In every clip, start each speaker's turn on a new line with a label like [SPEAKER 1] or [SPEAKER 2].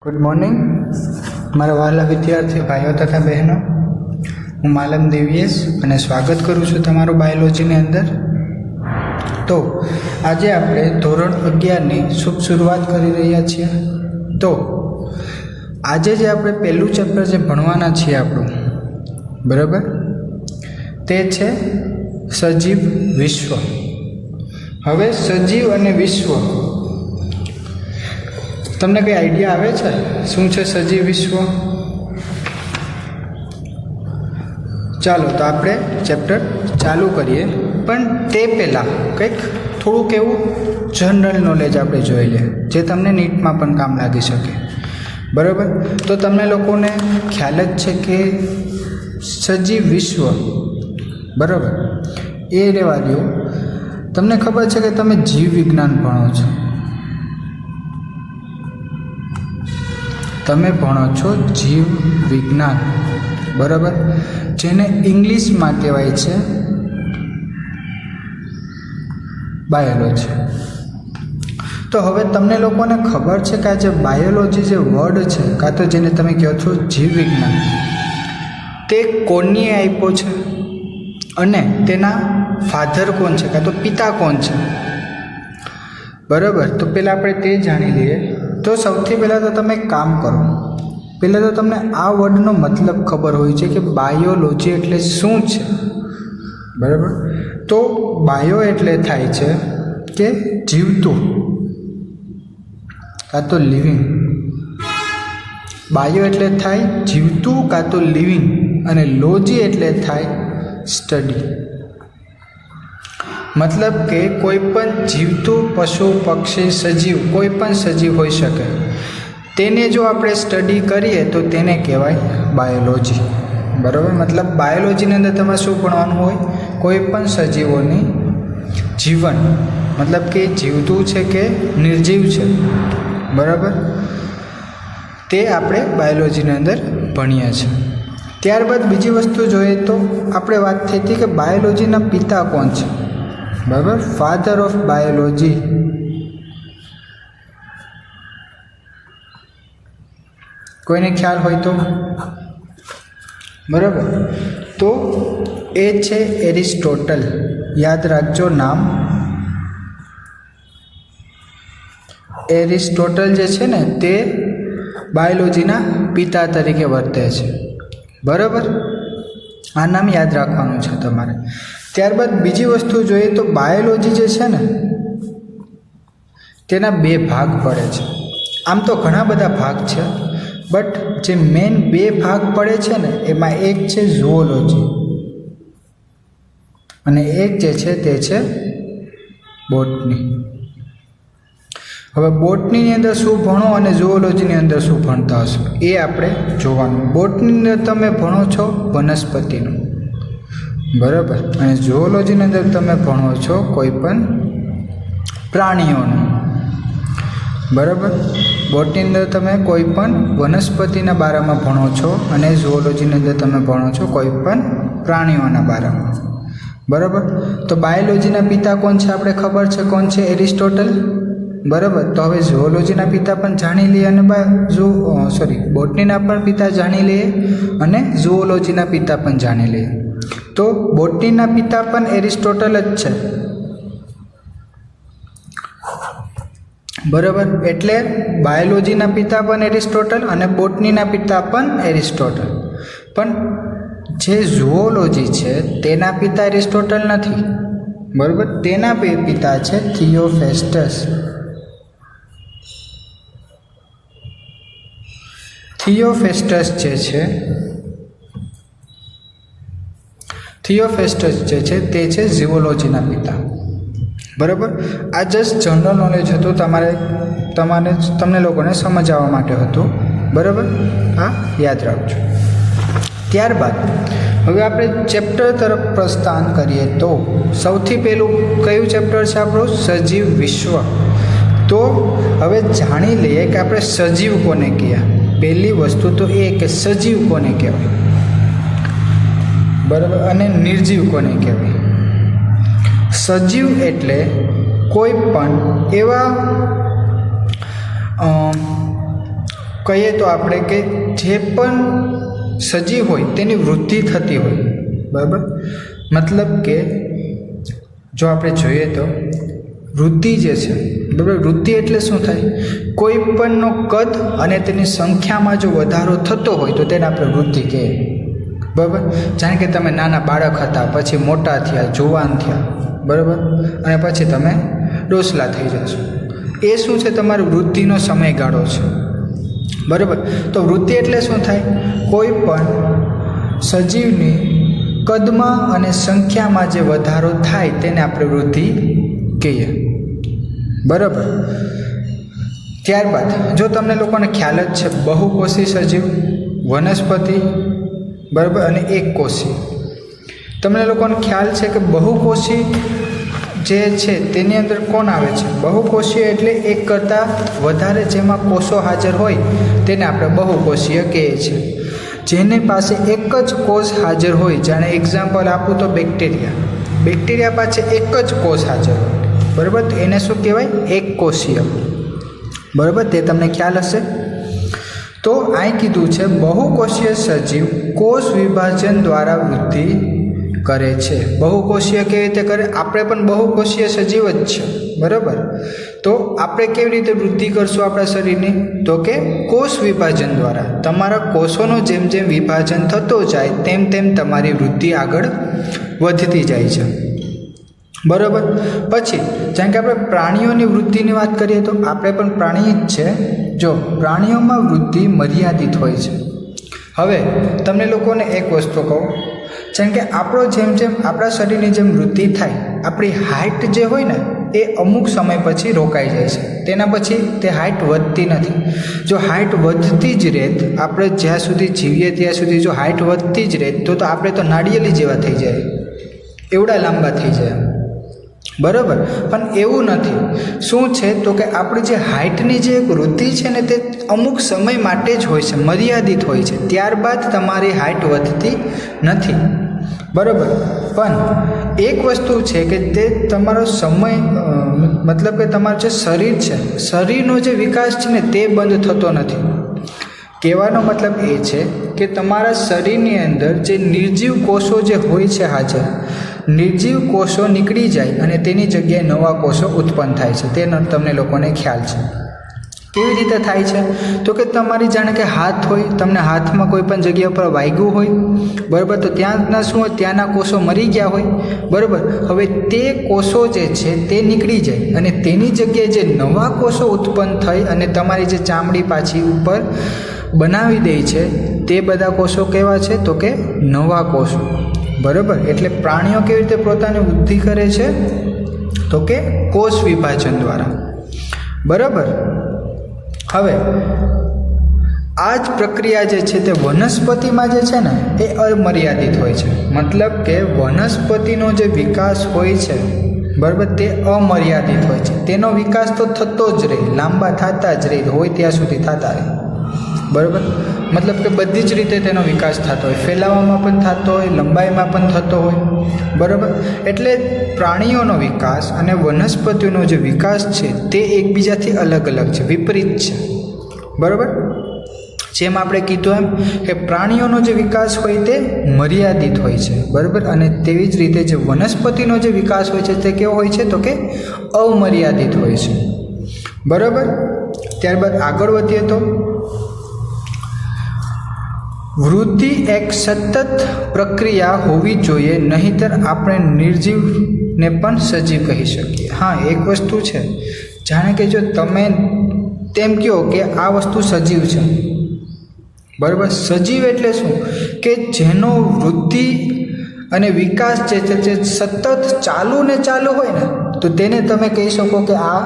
[SPEAKER 1] Good morning मारा वाला विद्यार्थी भाईओ तथा बहनों, हूँ मालम देवीएस અને સ્વાગત કરું છું તમારું બાયોલોજીની અંદર। તો આજે આપણે ધોરણ 11ની શુભ શરૂઆત કરી રહ્યા છીએ। તો આજે જે આપણે પહેલું ચેપ્ટર જે ભણવાના છીએ આપણું, બરાબર, તે છે સજીવ વિશ્વ। હવે સજીવ અને વિશ્વ તમને કઈ આઈડિયા આવે છે શું છે સજીવ વિશ્વ? ચાલો તો આપણે ચેપ્ટર ચાલુ કરીએ, પણ તે પહેલાં કંઈક થોડુંક એવું જનરલ નોલેજ આપણે જોઈ લઈએ જે તમને નીટમાં પણ કામ લાગી શકે, બરાબર? તો તમને લોકોને ખ્યાલ જ છે કે સજીવ વિશ્વ, બરાબર, એ રહેવા દો, તમને ખબર છે કે તમે જીવ વિજ્ઞાન ભણો છો, તમે ભણો છો જીવ વિજ્ઞાન, બરાબર, જેને ઇંગ્લિશમાં કહેવાય છે બાયોલોજી। તો હવે તમને લોકોને ખબર છે કે આ જે બાયોલોજી જે વર્ડ છે, કાં તો જેને તમે કહો છો જીવ વિજ્ઞાન, તે કોને આપ્યો છે અને તેના ફાધર કોણ છે, કાં તો પિતા કોણ છે, બરાબર? તો પહેલાં આપણે તે જાણી લઈએ। તો સૌથી પહેલાં તો તમે એક કામ કરો, પહેલાં તો તમને આ વર્ડનો મતલબ ખબર હોય છે કે બાયોલોજી એટલે શું છે, બરાબર? તો બાયો એટલે થાય છે કે જીવતું, કાં તો લિવિંગ। બાયો એટલે થાય જીવતું કાં તો લિવિંગ, અને લોજી એટલે થાય સ્ટડી। मतलब કે કોઈ પણ જીવતું પશુ, પક્ષી, સજીવ, કોઈ પણ સજીવ હોઈ શકે, તેને જો આપણે સ્ટડી કરીએ તો તેને કહેવાય બાયોલોજી, બરાબર? મતલબ બાયોલોજીની અંદર તમે શું ભણવાનું હોય? કોઈ પણ સજીવોની જીવન, મતલબ કે જીવતું છે કે નિર્જીવ છે, બરાબર, તે આપણે બાયોલોજીની અંદર ભણીએ છીએ। ત્યારબાદ બીજી વસ્તુ જોઈએ તો આપણે વાત થઈ હતી કે બાયોલોજીના પિતા કોણ છે, બરાબર? ફાધર ઓફ બાયોલોજી, કોઈને ખ્યાલ હોય તો, બરાબર, તો એ છે એરિસ્ટોટલ। યાદ રાખજો નામ, એરિસ્ટોટલ જે છે ને તે બાયોલોજીના પિતા તરીકે વર્તે છે, બરાબર? આ નામ યાદ રાખવાનું છે તમારે। ત્યારબાદ બીજી વસ્તુ જોઈએ તો બાયોલોજી જે છે ને તેના બે ભાગ પડે છે। આમ તો ઘણા બધા ભાગ છે, બટ જે મેઇન બે ભાગ પડે છે ને એમાં એક છે ઝૂઓલોજી અને એક જે છે તે છે બોટની। હવે બોટનીની અંદર શું ભણો અને ઝૂઓલોજીની અંદર શું ભણતા હશો એ આપણે જોવાનું। બોટનીની અંદર તમે ભણો છો વનસ્પતિનું, બરાબર, અને ઝૂઓલોજીની અંદર તમે ભણો છો કોઈ પણ પ્રાણીઓનું, બરાબર? બોટની અંદર તમે કોઈ પણ વનસ્પતિના બારામાં ભણો છો અને ઝૂઓલોજીની અંદર તમે ભણો છો કોઈ પણ પ્રાણીઓના બારામાં, બરાબર? તો બાયોલોજીના પિતા કોણ છે આપણે ખબર છે, કોણ છે? એરિસ્ટોટલ, બરાબર? તો હવે ઝૂઓલોજીના પિતા પણ જાણી લઈએ અને બોટનીના પણ પિતા જાણી લઈએ અને ઝૂઓલોજીના પિતા પણ જાણી લઈએ। તો બોટનીના પિતા પણ એરિસ્ટોટલ જ છે, બરાબર? એટલે બાયોલોજીના પિતા પણ એરિસ્ટોટલ અને બોટનીના પિતા પણ એરિસ્ટોટલ, પણ જે ઝૂઓલોજી છે તેના પિતા એરિસ્ટોટલ નથી, બરાબર? તેના બે પિતા છે થિયોફેસ્ટસ। થિયોફેસ્ટસ જે છે તે છે ઝૂઓલોજીના પિતા, બરાબર? આ જસ્ટ જનરલ નોલેજ હતું, તમને લોકોને સમજાવવા માટે હતું, બરાબર? હા, યાદ રાખજો. ત્યારબાદ હવે આપણે ચેપ્ટર તરફ પ્રસ્થાન કરીએ તો સૌથી પહેલું કયું ચેપ્ટર છે આપણું? સજીવ વિશ્વ. તો હવે જાણી લઈએ કે આપણે સજીવ કોને કહેવાય. પહેલી વસ્તુ તો એ કે સજીવ કોને કહેવાય, બરાબર, અને નિર્જીવ કોને કહેવાય. સજીવ એટલે કોઈ પણ એવા કહીએ તો આપણે કે જે પણ સજીવ હોય તેની વૃદ્ધિ થતી હોય, બરાબર. મતલબ કે જો આપણે જોઈએ તો વૃદ્ધિ જે છે, બરાબર, વૃદ્ધિ એટલે શું થાય? કોઈ પણનો કદ અને તેની સંખ્યામાં જો વધારો થતો હોય તો તેને આપણે વૃદ્ધિ કહીએ, બરાબર. જાણે કે તમે નાના બાળક હતા, પછી મોટા થયા, જુવાન થયા, બરાબર, અને પછી તમે ડોસલા થઈ જશો. એ શું છે? તમારો વૃદ્ધિનો સમયગાળો છે, બરાબર. તો વૃદ્ધિ એટલે શું થાય? કોઈ પણ સજીવની કદમાં અને સંખ્યામાં જે વધારો થાય તેને આપણે વૃદ્ધિ કહીએ, બરાબર. ત્યારબાદ જો તમને લોકોને ખ્યાલ જ છે, બહુકોષી સજીવ, વનસ્પતિ, બરાબર, અને એકકોષી. તમને લોકોને ખ્યાલ છે કે બહુકોષી જે છે તેની અંદર કોણ આવે છે? બહુકોષીય એટલે એક કરતાં વધારે જેમાં કોષો હાજર હોય તેને આપણે બહુકોષીય કહીએ છીએ. જેની પાસે એક જ કોષ હાજર હોય, જાણે એક્ઝામ્પલ આપું તો બેક્ટેરિયા પાસે એક જ કોષ હાજર હોય, બરાબર, તો એને શું કહેવાય? એકકોષીય, બરાબર. તે તમને ખ્યાલ હશે. તો અહીં કીધું છે બહુકોષીય સજીવ કોષ વિભાજન દ્વારા વૃદ્ધિ કરે છે. બહુકોષીય કેવી રીતે કરે? આપણે પણ બહુકોષીય સજીવ જ છે, બરાબર. તો આપણે કેવી રીતે વૃદ્ધિ કરશું આપણા શરીરની? તો કે કોષ વિભાજન દ્વારા. તમારા કોષોનું જેમ જેમ વિભાજન થતો જાય તેમ તેમ તમારી વૃદ્ધિ આગળ વધતી જાય છે, બરાબર. પછી જેમ કે આપણે પ્રાણીઓની વૃદ્ધિની વાત કરીએ તો આપણે પણ પ્રાણી જ છે. જો પ્રાણીઓમાં વૃદ્ધિ મર્યાદિત હોય છે. હવે તમને લોકોને એક વસ્તુ કહું, જેમ કે આપણો જેમ જેમ આપણા શરીરની જેમ વૃદ્ધિ થાય, આપણી હાઇટ જે હોય ને એ અમુક સમય પછી રોકાઈ જાય છે. તેના પછી તે હાઇટ વધતી નથી. જો હાઇટ વધતી જ રહે, આપણે જ્યાં સુધી જીવીએ ત્યાં સુધી જો હાઇટ વધતી જ રહે તો આપણે તો નાળિયેરી જેવા થઈ જાય, એવડા લાંબા થઈ જાય, બરાબર. પણ એવું નથી. શું છે તો કે આપણી જે હાઇટની જે વૃદ્ધિ છે ને તે અમુક સમય માટે જ હોય છે, મર્યાદિત હોય છે. ત્યારબાદ તમારી હાઇટ વધતી નથી, બરાબર. પણ એક વસ્તુ છે કે તે તમારો સમય મતલબ કે તમારું જે શરીર છે, શરીરનો જે વિકાસ છે ને તે બંધ થતો નથી. કહેવાનો મતલબ એ છે કે તમારા શરીરની અંદર જે નિર્જીવ કોષો જે હોય છે હાજર, નિર્જીવ કોષો નીકળી જાય અને તેની જગ્યાએ નવા કોષો ઉત્પન્ન થાય છે. તે તમને લોકોને ખ્યાલ છે. કેવી રીતે થાય છે? તો કે તમારી જાણે કે હાથ હોય, તમને હાથમાં કોઈ પણ જગ્યા પર વાગ્યું હોય, બરાબર, તો ત્યાંના શું હોય? ત્યાંના કોષો મરી ગયા હોય, બરાબર. હવે તે કોષો જે છે તે નીકળી જાય અને તેની જગ્યાએ જે નવા કોષો ઉત્પન્ન થઈ અને તમારી જે ચામડી પાછી ઉપર બનાવી દે છે, તે બધા કોષો કેવા છે? તો કે નવા કોષો, બરાબર. એટલે પ્રાણીઓ કેવી રીતે પોતાની વૃદ્ધિ કરે છે? તો કે કોષ વિભાજન દ્વારા, બરાબર. હવે આ જ પ્રક્રિયા જે છે તે વનસ્પતિમાં જે છે ને એ અમર્યાદિત હોય છે. મતલબ કે વનસ્પતિનો જે વિકાસ હોય છે, બરાબર, તે અમર્યાદિત હોય છે. તેનો વિકાસ તો થતો જ રહે, લાંબા થતા જ રહે, હોય ત્યાં સુધી થતા રહે, બરાબર. મતલબ કે બધી જ રીતે તેનો વિકાસ થતો હોય, ફેલાવામાં પણ થતો હોય, લંબાઈમાં પણ થતો હોય, બરાબર. એટલે પ્રાણીઓનો વિકાસ અને વનસ્પતિનો જે વિકાસ છે તે એકબીજાથી અલગ અલગ છે, વિપરીત છે, બરાબર. જેમ આપણે કીધું એમ કે પ્રાણીઓનો જે વિકાસ હોય તે મર્યાદિત હોય છે, બરાબર. અને તેવી જ રીતે જે વનસ્પતિનો જે વિકાસ હોય છે તે કેવો હોય છે? તો કે અમર્યાદિત હોય છે, બરાબર. ત્યારબાદ આગળ વધીએ તો વૃદ્ધિ એક સતત પ્રક્રિયા હોવી જોઈએ, નહીંતર આપણે નિર્જીવને પણ સજીવ કહી શકીએ. હા, એક વસ્તુ છે, જાણે કે જો તમે તેમ કહો કે આ વસ્તુ સજીવ છે, બરાબર. સજીવ એટલે શું? કે જેનો વૃદ્ધિ અને વિકાસ જે છે જે સતત ચાલુ ને ચાલુ હોય ને, તો તેને તમે કહી શકો કે આ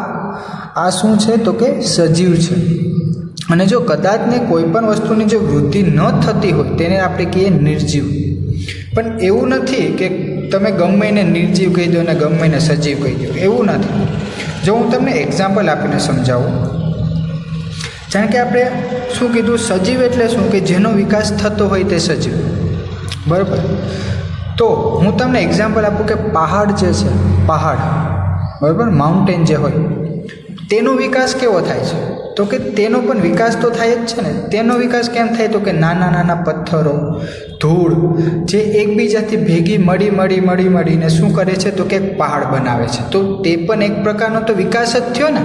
[SPEAKER 1] આ શું છે તો કે સજીવ છે. અને જો કદાચને કોઈ પણ વસ્તુની જો વૃદ્ધિ ન થતી હોય તેને આપણે કહીએ નિર્જીવ. પણ એવું નથી કે તમે ગમે એને નિર્જીવ કહી દો અને ગમે એને સજીવ કહી દો, એવું નથી. જો હું તમને એક્ઝામ્પલ આપીને સમજાવું, જાણે કે આપણે શું કીધું, સજીવ એટલે શું કે જેનો વિકાસ થતો હોય તે સજીવ, બરાબર. તો હું તમને એક્ઝામ્પલ આપું કે પહાડ જે છે, પહાડ બરાબર, માઉન્ટેન જે હોય તેનો વિકાસ કેવો થાય છે તો કે તેનો પણ વિકાસ તો થાય જ છે ને. તેનો વિકાસ કેમ થાય તો કે નાના નાના પથ્થરો, ધૂળ જે એકબીજાથી ભેગી મળીને શું કરે છે તો કે પહાડ બનાવે છે. તો તે પણ એક પ્રકારનો તો વિકાસ જ થયો ને.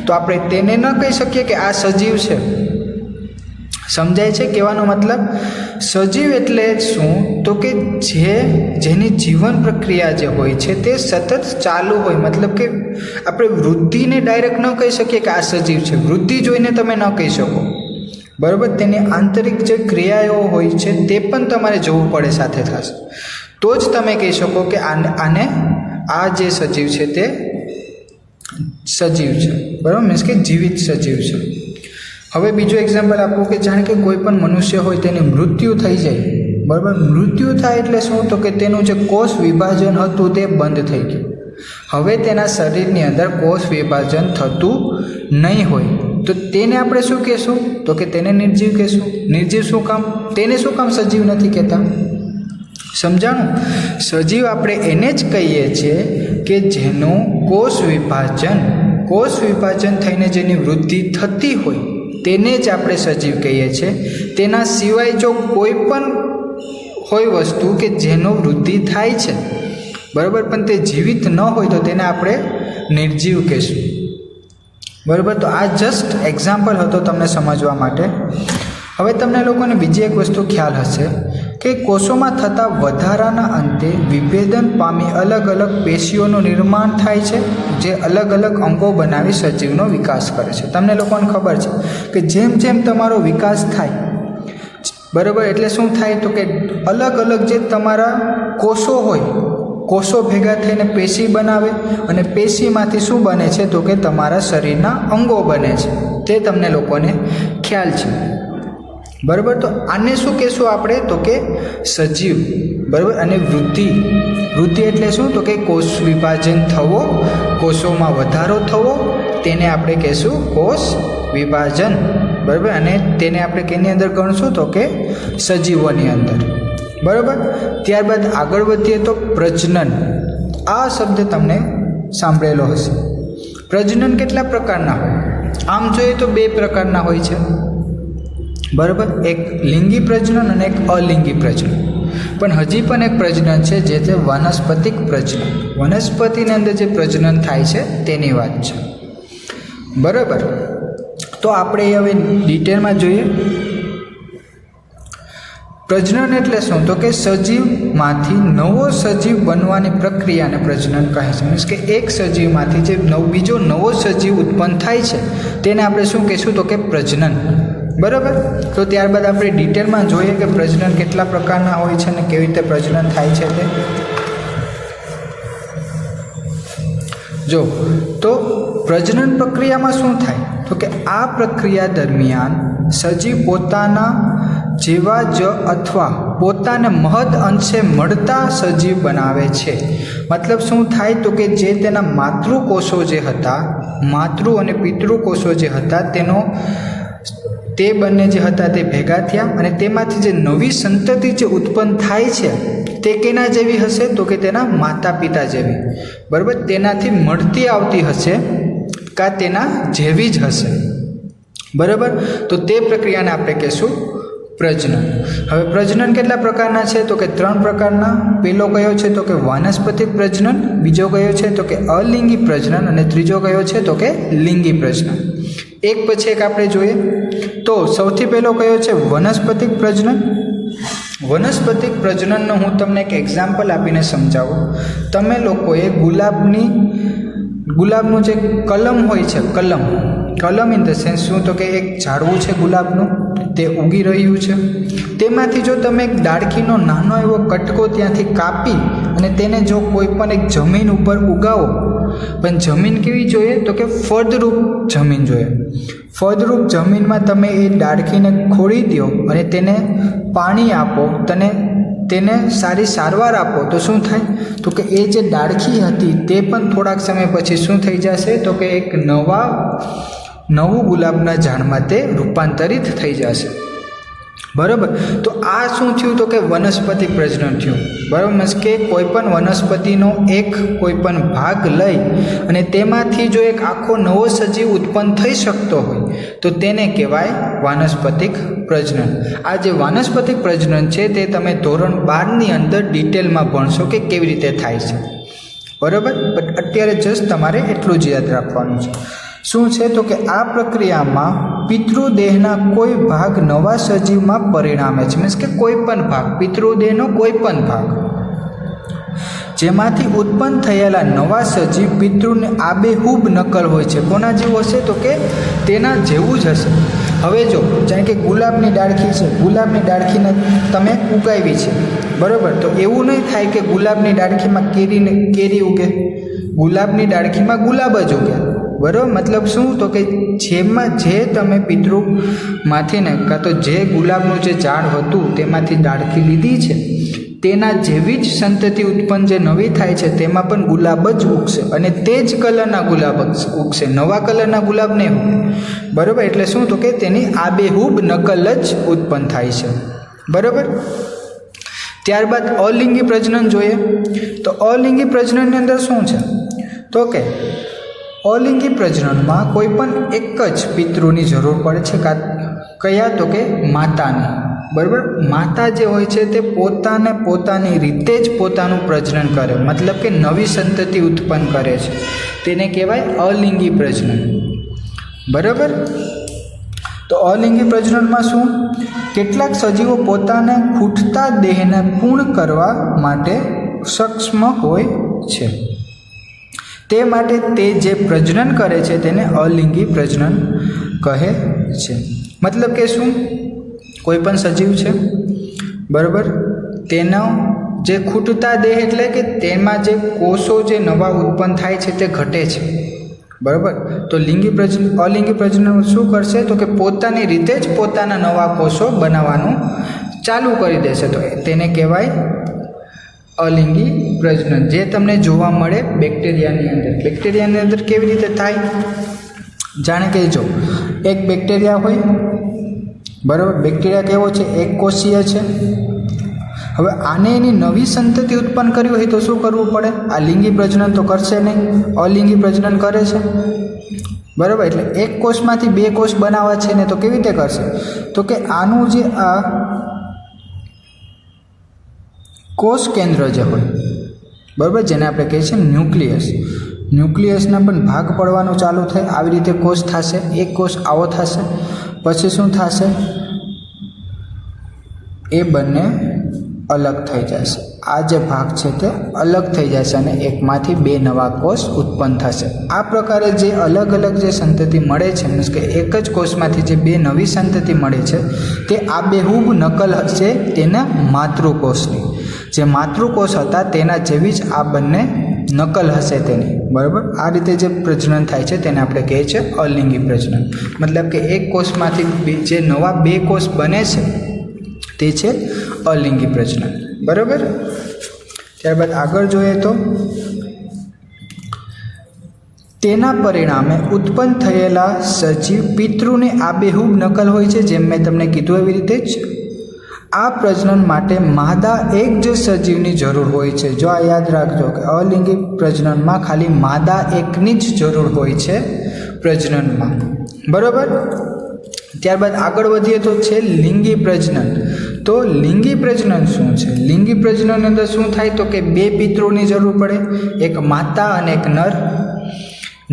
[SPEAKER 1] તો આપણે તેને ન કહી શકીએ કે આ સજીવ છે. સમજાય છે કહેવાનો મતલબ? સજીવ એટલે શું તો કે જેની જીવન પ્રક્રિયા જે હોય છે તે સતત ચાલુ હોય. મતલબ કે આપણે વૃદ્ધિને ડાયરેક્ટ ન કહી શકીએ કે આ સજીવ છે. વૃદ્ધિ જોઈને તમે ન કહી શકો, બરાબર. તેની આંતરિક જે ક્રિયાઓ હોય છે તે પણ તમારે જોવું પડે સાથે થશે, તો જ તમે કહી શકો કે આને આ જે સજીવ છે તે સજીવ છે, બરાબર, મીન્સ કે જીવિત સજીવ છે. હવે બીજું એક્ઝામ્પલ આપું કે જાણે કે કોઈ પણ મનુષ્ય હોય તેની મૃત્યુ થઈ જાય, બરાબર. મૃત્યુ થાય એટલે શું તો કે તેનું જે કોષ વિભાજન હતું તે બંધ થઈ ગયું. હવે તેના શરીરની અંદર કોષ વિભાજન થતું નહીં હોય તો તેને આપણે શું કહેશું તો કે તેને નિર્જીવ કહેશું. નિર્જીવ શું કામ? તેને શું કામ સજીવ નથી કહેતા? સમજાણું? સજીવ આપણે એને જ કહીએ છીએ કે જેનું કોષ વિભાજન થઈને જેની વૃદ્ધિ થતી હોય તેને જ આપણે સજીવ કહીએ છીએ. તેના સિવાય જો કોઈ પણ હોય વસ્તુ કે જેનો વૃદ્ધિ થાય છે, બરાબર, પણ તે જીવિત ન હોય તો તેને આપણે નિર્જીવ કહીશું, બરાબર. તો આ જસ્ટ એક્ઝામ્પલ હતો તમને સમજવા માટે. હવે તમને લોકોને બીજી એક વસ્તુ ખ્યાલ હશે કે કોષોમાં થતા વધારાના અંતે વિભેદન પામી અલગ અલગ પેશીઓનું નિર્માણ થાય છે, જે અલગ અલગ અંગો બનાવી સજીવનો વિકાસ કરે છે. તમને લોકોને ખબર છે કે જેમ જેમ તમારો વિકાસ થાય, બરાબર, એટલે શું થાય તો કે અલગ અલગ જે તમારા કોષો હોય, કોષો ભેગા થઈને પેશી બનાવે અને પેશીમાંથી શું બને છે તો કે તમારા શરીરના અંગો બને છે. તે તમને લોકોને ખ્યાલ છે, બરાબર. તો આને શું કહેશું આપણે તો કે સજીવ, બરાબર. અને વૃદ્ધિ એટલે શું તો કે કોષ વિભાજન થવો, કોષોમાં વધારો થવો, તેને આપણે કહેશું કોષ વિભાજન, બરાબર. અને તેને આપણે કેની અંદર ગણશું તો કે સજીવોની અંદર, બરાબર. ત્યારબાદ આગળ વધીએ તો પ્રજનન. આ શબ્દ તમને સાંભળેલો હશે. પ્રજનન કેટલા પ્રકારના હોય? આમ જોઈએ તો બે પ્રકારના હોય છે, બરાબર. એક લિંગી પ્રજનન અને એક અલિંગી પ્રજનન. પણ હજી પણ એક પ્રજનન છે જે છે વાનસ્પતિક પ્રજનન. વનસ્પતિની અંદર જે પ્રજનન થાય છે તેની વાત છે, બરાબર. તો આપણે હવે ડિટેલમાં જોઈએ. પ્રજનન એટલે શું તો કે સજીવમાંથી નવો સજીવ બનવાની પ્રક્રિયાને પ્રજનન કહે છે. મીન્સ કે એક સજીવમાંથી જે બીજો નવો સજીવ ઉત્પન્ન થાય છે તેને આપણે શું કહીશું તો કે પ્રજનન, બરાબર. તો ત્યારબાદ આપણે ડિટેલમાં જોઈએ કે પ્રજનન કેટલા પ્રકારના હોય છે અને કેવી રીતે પ્રજનન થાય છે તે. જો તો પ્રજનન પ્રક્રિયામાં શું થાય તો કે આ પ્રક્રિયા દરમિયાન સજીવ પોતાના જેવા જ અથવા પોતાને મહદ અંશે મળતા સજીવ બનાવે છે. મતલબ શું થાય તો કે જે તેના માતૃકોષો જે હતા, માતૃ અને પિતૃકોષો જે હતા તે બંને જે હતા તે ભેગા થયા અને તેમાંથી જે નવી સંતતિ જે ઉત્પન્ન થાય છે તે કેના જેવી હશે તો કે તેના માતા પિતા જેવી, બરાબર. તેનાથી મળતી આવતી હશે કાં તેના જેવી જ હશે, બરાબર. તો તે પ્રક્રિયાને આપણે કહીશું પ્રજનન. હવે પ્રજનન કેટલા પ્રકારના છે તો કે 3 પ્રકારના. પહેલો કયો છે તો કે વાનસ્પતિક પ્રજનન, બીજો કયો છે તો કે અલિંગી પ્રજનન અને ત્રીજો કયો છે તો કે લિંગી પ્રજનન. એક પછી એક આપણે જોઈએ. તો સૌથી પહેલો કયો છે વનસ્પતિક પ્રજનન. વનસ્પતિક પ્રજનનનો હું તમને એક એક્ઝામ્પલ આપીને સમજાવું. તમે લોકોએ ગુલાબનું જે કલમ હોય છે, કલમ ઇન ધ સેન્સ શું તો કે એક ઝાડવું છે ગુલાબનું, તે ઉગી રહ્યું છે. તેમાંથી જો તમે એક ડાળખીનો નાનો એવો કટકો ત્યાંથી કાપી અને તેને જો કોઈ પણ એક જમીન ઉપર ઉગાવો પણ જમીન કેવી જોઈએ તો કે ફળદ્રુપ જમીન જોઈએ. ફળદ્રુપ જમીનમાં તમે એ ડાળખીને ખોડી દો અને તેને પાણી આપો, તેને સારી સારવાર આપો તો શું થાય તો કે એ જે ડાળખી હતી તે પણ થોડાક સમય પછી શું થઈ જશે તો કે એક નવું ગુલાબના ઝાડમાં તે રૂપાંતરિત થઈ જશે. બરાબર. તો આ શું થયું તો કે વનસ્પતિ પ્રજનન થયું. બરાબર. મીન્સ કે કોઈ પણ વનસ્પતિનો કોઈ પણ ભાગ લઈ અને તેમાંથી જો એક આખો નવો સજીવ ઉત્પન્ન થઈ શકતો હોય તો તેને કહેવાય વાનસ્પતિક પ્રજનન. આ જે વાનસ્પતિક પ્રજનન છે તે તમે ધોરણ 12ની અંદર ડિટેલમાં ભણશો કે કેવી રીતે થાય છે. બરાબર. બટ અત્યારે જસ્ટ તમારે એટલું જ યાદ રાખવાનું છે. શું છે તો કે આ પ્રક્રિયામાં પિતૃદેહના કોઈ ભાગ નવા સજીવમાં પરિણામે છે. મીન્સ કે કોઈ પણ ભાગ, પિતૃદેહનો કોઈ પણ ભાગ જેમાંથી ઉત્પન્ન થયેલા નવા સજીવ પિતૃને આબેહૂબ નકલ હોય છે. કોના જેવું હશે તો કે તેના જેવું જ હશે. હવે જો જાણે કે ગુલાબની ડાળખી છે, ગુલાબની ડાળખીને તમે ઉગાવી છે. બરાબર. તો એવું નહીં થાય કે ગુલાબની ડાળખીમાં કેરી ઉગે, ગુલાબની ડાળખીમાં ગુલાબ જ ઉગે. બરાબર. મતલબ શું તો કે જેમાં જે તમે પિતૃમાંથી ને કાં તો જે ગુલાબનું જે ઝાડ હતું તેમાંથી ડાળખી લીધી છે તેના જેવી જ સંતતિ ઉત્પન્ન જે નવી થાય છે તેમાં પણ ગુલાબ જ ઉગશે અને તે જ કલરના ગુલાબ ઉગશે, નવા કલરના ગુલાબ નહીં ઉગે. બરાબર. એટલે શું તો કે તેની આબેહૂબ નકલ જ ઉત્પન્ન થાય છે. બરાબર. ત્યારબાદ અલિંગી પ્રજનન જોઈએ. તો અલિંગી પ્રજનનની અંદર શું છે તો કે અલિંગી પ્રજનનમાં કોઈ પણ એક જ પિતૃની જરૂર પડે છે. કયા તો કે માતાની. બરાબર. માતા જે હોય છે તે પોતાની રીતે જ પોતાનું પ્રજનન કરે, મતલબ કે નવી સંતતિ ઉત્પન્ન કરે છે. તેને કહેવાય અલિંગી પ્રજનન. બરાબર. તો અલિંગી પ્રજનનમાં શું કેટલાક સજીવો પોતાને ખૂટતા દેહને પૂર્ણ કરવા માટે સક્ષમ હોય છે. તે માટે તે જે પ્રજનન કરે છે તેને અલિંગી પ્રજનન કહે છે. મતલબ કે શું કોઈ પણ સજીવ છે. બરાબર. તેનો જે ખૂટતા દેહ એટલે કે તેમાં જે કોષો જે નવા ઉત્પન્ન થાય છે તે ઘટે છે. બરાબર. તો અલિંગી પ્રજનન શું કરશે તો કે પોતાની રીતે જ પોતાના નવા કોષો બનાવવાનું ચાલુ કરી દેશે. તો તેને કહેવાય અલિંગી પ્રજનન, જે તમને જોવા મળે બેક્ટેરિયાની અંદર. બેક્ટેરિયાની અંદર કેવી રીતે થાય જાણે કે જો એક બેક્ટેરિયા હોય. બરાબર. બેક્ટેરિયા કેવો છે એક કોષીય છે. હવે આને એની નવી સંતતિ ઉત્પન્ન કરવી હોય તો શું કરવું પડે? આ લિંગી પ્રજનન તો કરશે નહીં, અલિંગી પ્રજનન કરે છે. બરાબર. એટલે એક કોષમાંથી બે કોષ બનાવવા છે ને તો કેવી રીતે કરશે તો કે આનું જે આ કોષ કેન્દ્ર જે હોય, બરાબર, જેને આપણે કહીએ છીએ ન્યુક્લિયસના પણ ભાગ પડવાનું ચાલુ થાય. આવી રીતે કોષ થશે, એક કોષ આવો થશે, પછી શું થશે એ બંને અલગ થઈ જશે. આ જે ભાગ છે તે અલગ થઈ જશે અને એકમાંથી બે નવા કોષ ઉત્પન્ન થશે. આ પ્રકારે જે અલગ અલગ જે સંતતિ મળે છે, મીન્સ કે એક જ કોષમાંથી જે બે નવી સંતતિ મળે છે તે આબેહૂબ નકલ હશે તેના માતૃકોષની. જે માતૃકોષ હતા તેના જેવી જ આ બંને નકલ હશે તેની. બરાબર. આ રીતે જે પ્રજનન થાય છે તેને આપણે કહીએ છીએ અલિંગી પ્રજનન. મતલબ કે એક કોષમાંથી જે નવા બે કોષ બને છે તે છે અલિંગી પ્રજનન. બરાબર. ત્યારબાદ આગળ જોઈએ તો તેના પરિણામે ઉત્પન્ન થયેલા સજીવ પિતૃની આબેહૂબ નકલ હોય છે. જેમ મેં તમને કીધું એવી રીતે જ આ પ્રજનન માટે માદા એક જ સજીવની જરૂર હોય છે. જો આ યાદ રાખજો કે અલિંગી પ્રજનનમાં ખાલી માદા એકની જ જરૂર હોય છે પ્રજનનમાં. બરાબર. ત્યારબાદ આગળ વધીએ તો છે લિંગી પ્રજનન. તો લિંગી પ્રજનન શું છે? લિંગી પ્રજનનની અંદર શું થાય તો કે બે પિતૃની જરૂર પડે, એક માતા અને એક નર.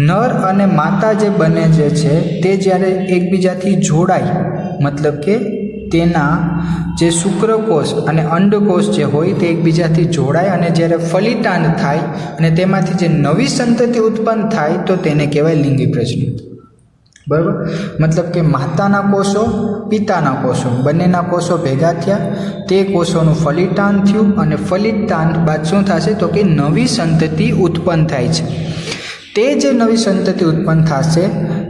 [SPEAKER 1] નર અને માતા જે બને જે છે તે જ્યારે એકબીજાથી જોડાય, મતલબ કે તેના જે શુક્રકોષ અને અંડકોષ જે હોય તે એકબીજાથી જોડાય અને જ્યારે ફલિતાંડ થાય અને તેમાંથી જે નવી સંતતિ ઉત્પન્ન થાય તો તેને કહેવાય લિંગી પ્રજનન. બરાબર. મતલબ કે માતાના કોષો, પિતાના કોષો બંનેના કોષો ભેગા થયા, તે કોષોનું ફલિતાંડ થયું અને ફલિતાંડ બાદ શું થશે તો કે નવી સંતતિ ઉત્પન્ન થાય છે. તે જે નવી સંતતિ ઉત્પન્ન થશે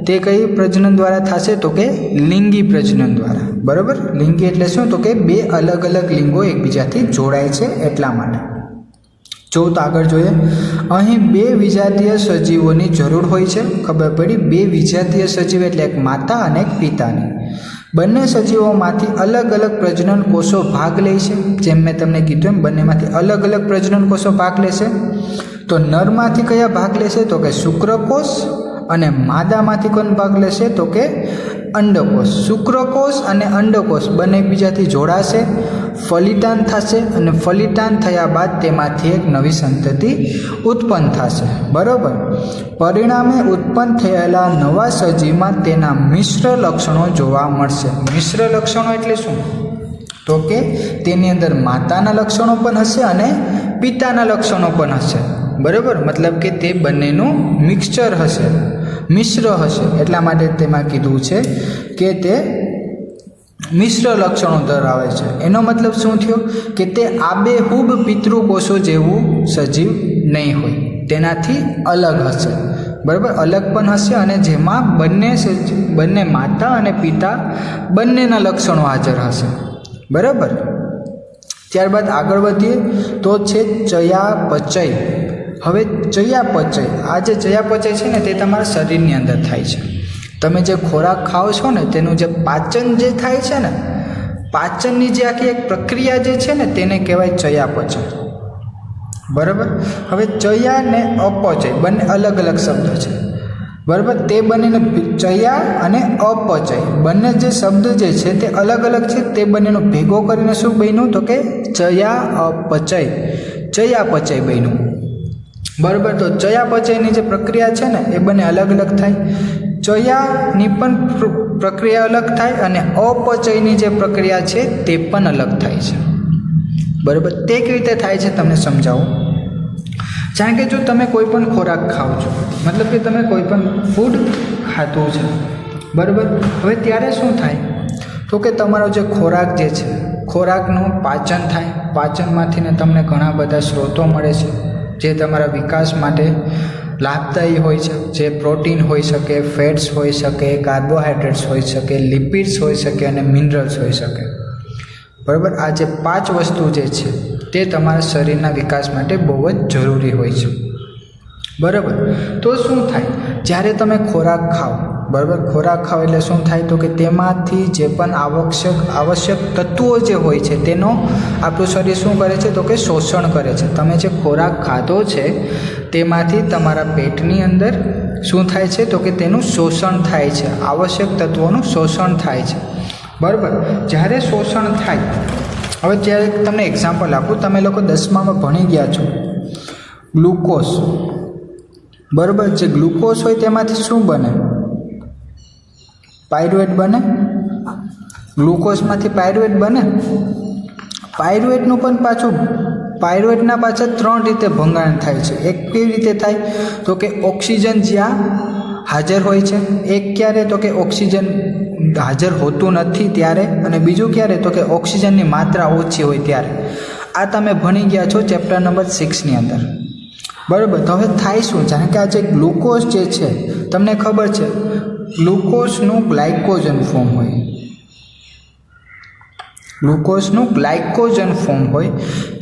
[SPEAKER 1] તે કઈ પ્રજનન દ્વારા થશે તો કે લિંગી પ્રજનન દ્વારા. બરાબર, લિંગી એટલે શું તો કે બે અલગ અલગ લિંગો એકબીજાથી જોડાય છે એટલા માટે. જો તો આગળ જોઈએ, અહીં બે વિજાતીય સજીવોની જરૂર હોય છે. ખબર પડી, બે વિજાતીય સજીવ એટલે એક માતા અને એક પિતાની. બંને સજીવોમાંથી અલગ અલગ પ્રજનન કોષો ભાગ લે છે. જેમ મેં તમને કીધું એમ બંનેમાંથી અલગ અલગ પ્રજનન કોષો ભાગ લેશે. તો નરમાંથી કયા ભાગ લેશે તો કે શુક્રકોષ, અને માદામાંથી કોણ ભાગ લેશે તો કે અંડકોષ. શુક્રકોષ અને અંડકોષ બંને એકબીજાથી જોડાશે, ફલિતાન થશે, અને ફલિતાન થયા બાદ તેમાંથી એક નવી સંતતિ ઉત્પન્ન થશે. બરાબર, પરિણામે ઉત્પન્ન થયેલા નવા સજીવમાં તેના મિશ્ર લક્ષણો જોવા મળશે. મિશ્ર લક્ષણો એટલે શું તો કે તેની અંદર માતાના લક્ષણો પણ હશે અને પિતાના લક્ષણો પણ હશે. બરાબર, મતલબ કે તે બંનેનું મિક્સચર હશે, મિશ્ર હશે. એટલા માટે તેમાં કીધું છે કે તે મિશ્ર લક્ષણો ધરાવે છે. એનો મતલબ શું થયો કે તે આબેહૂબ પિતૃકોષો જેવું સજીવ નહીં હોય, તેનાથી અલગ હશે. બરાબર, અલગ પણ હશે, અને જેમાં બંને માતા અને પિતા બંનેના લક્ષણો હાજર હશે. બરાબર, ત્યારબાદ આગળ વધીએ તો છે ચયાપચય. હવે ચયાપચય, આ જે ચયાપચય છે ને તે તમારા શરીરની અંદર થાય છે. તમે જે ખોરાક ખાઓ છો ને તેનું જે પાચન જે થાય છે ને, પાચનની જે આખી એક પ્રક્રિયા જે છે ને તેને કહેવાય ચયાપચય. બરાબર, હવે ચયા ને અપચય બંને અલગ અલગ શબ્દ છે. બરાબર, તે બંનેને ચયા અને અપચય બંને જે શબ્દ જે છે તે અલગ અલગ છે. તે બંનેનો ભેગો કરીને શું બન્યું તો કે ચયા અપચય, ચયાપચય બન્યું. બરાબર, તો ચયાપચયની જે પ્રક્રિયા છે ને એ બંને અલગ અલગ થાય. ચયાની પણ પ્રક્રિયા અલગ થાય અને અપચયની જે પ્રક્રિયા છે તે પણ અલગ થાય છે. બરાબર, તે કેવી રીતે થાય છે તમને સમજાવું. કારણ કે જો તમે કોઈ પણ ખોરાક ખાઓ છો, મતલબ કે તમે કોઈ પણ ફૂડ ખાધું છે, બરાબર, હવે ત્યારે શું થાય તો કે તમારો જે ખોરાક જે છે ખોરાકનું પાચન થાય. પાચનમાંથીને તમને ઘણા બધા સ્ત્રોતો મળે છે જે તમારા વિકાસ માટે લાભદાયી હોય છે. જે પ્રોટીન હોઈ શકે, ફેટ્સ હોઈ શકે, કાર્બોહાઈડ્રેટ્સ હોઈ શકે, લિપિડ્સ હોઈ શકે અને મિનરલ્સ હોઈ શકે. બરાબર, આ જે 5 વસ્તુ જે છે તે તમારા શરીરના વિકાસ માટે બહુ જ જરૂરી હોય છે. બરાબર, તો શું થાય જ્યારે તમે ખોરાક ખાઓ, બરાબર, ખોરાક ખાઓ એટલે શું થાય તો કે તેમાંથી જે પણ આવશ્યક તત્વો જે હોય છે તેનો આપણું શરીર શું કરે છે તો કે શોષણ કરે છે. તમે જે ખોરાક ખાધો છે તેમાંથી તમારા પેટની અંદર શું થાય છે તો કે તેનું શોષણ થાય છે, આવશ્યક તત્વોનું શોષણ થાય છે. બરાબર, જ્યારે શોષણ થાય, હવે જ્યારે તમને એક્ઝામ્પલ આપું, તમે લોકો 10મામાં ભણી ગયા છો ગ્લુકોઝ. બરાબર, જે ગ્લુકોઝ હોય તેમાંથી શું બને? પાયરુવેટ બને. ગ્લુકોઝમાંથી પાયરુવેટ બને. પાયરુવેટનું પણ પાયરુવેટના પાછળ 3 રીતે ભંગાણ થાય છે. એક કેવી રીતે થાય તો કે ઓક્સિજન જ્યાં હાજર હોય છે, એક ક્યારે તો કે ઓક્સિજન હાજર હોતું નથી ત્યારે, અને બીજું ક્યારે તો કે ઓક્સિજનની માત્રા ઓછી હોય ત્યારે. આ તમે ભણી ગયા છો ચેપ્ટર નંબર 6ની અંદર. બરાબર, તો હવે થાય શું, જાણે કે આ જે ગ્લુકોઝ જે છે તમને ખબર છે ગ્લુકોઝનું ગ્લાયકોજન ફોર્મ હોય. ગ્લુકોઝનું ગ્લાયકોજન ફોર્મ હોય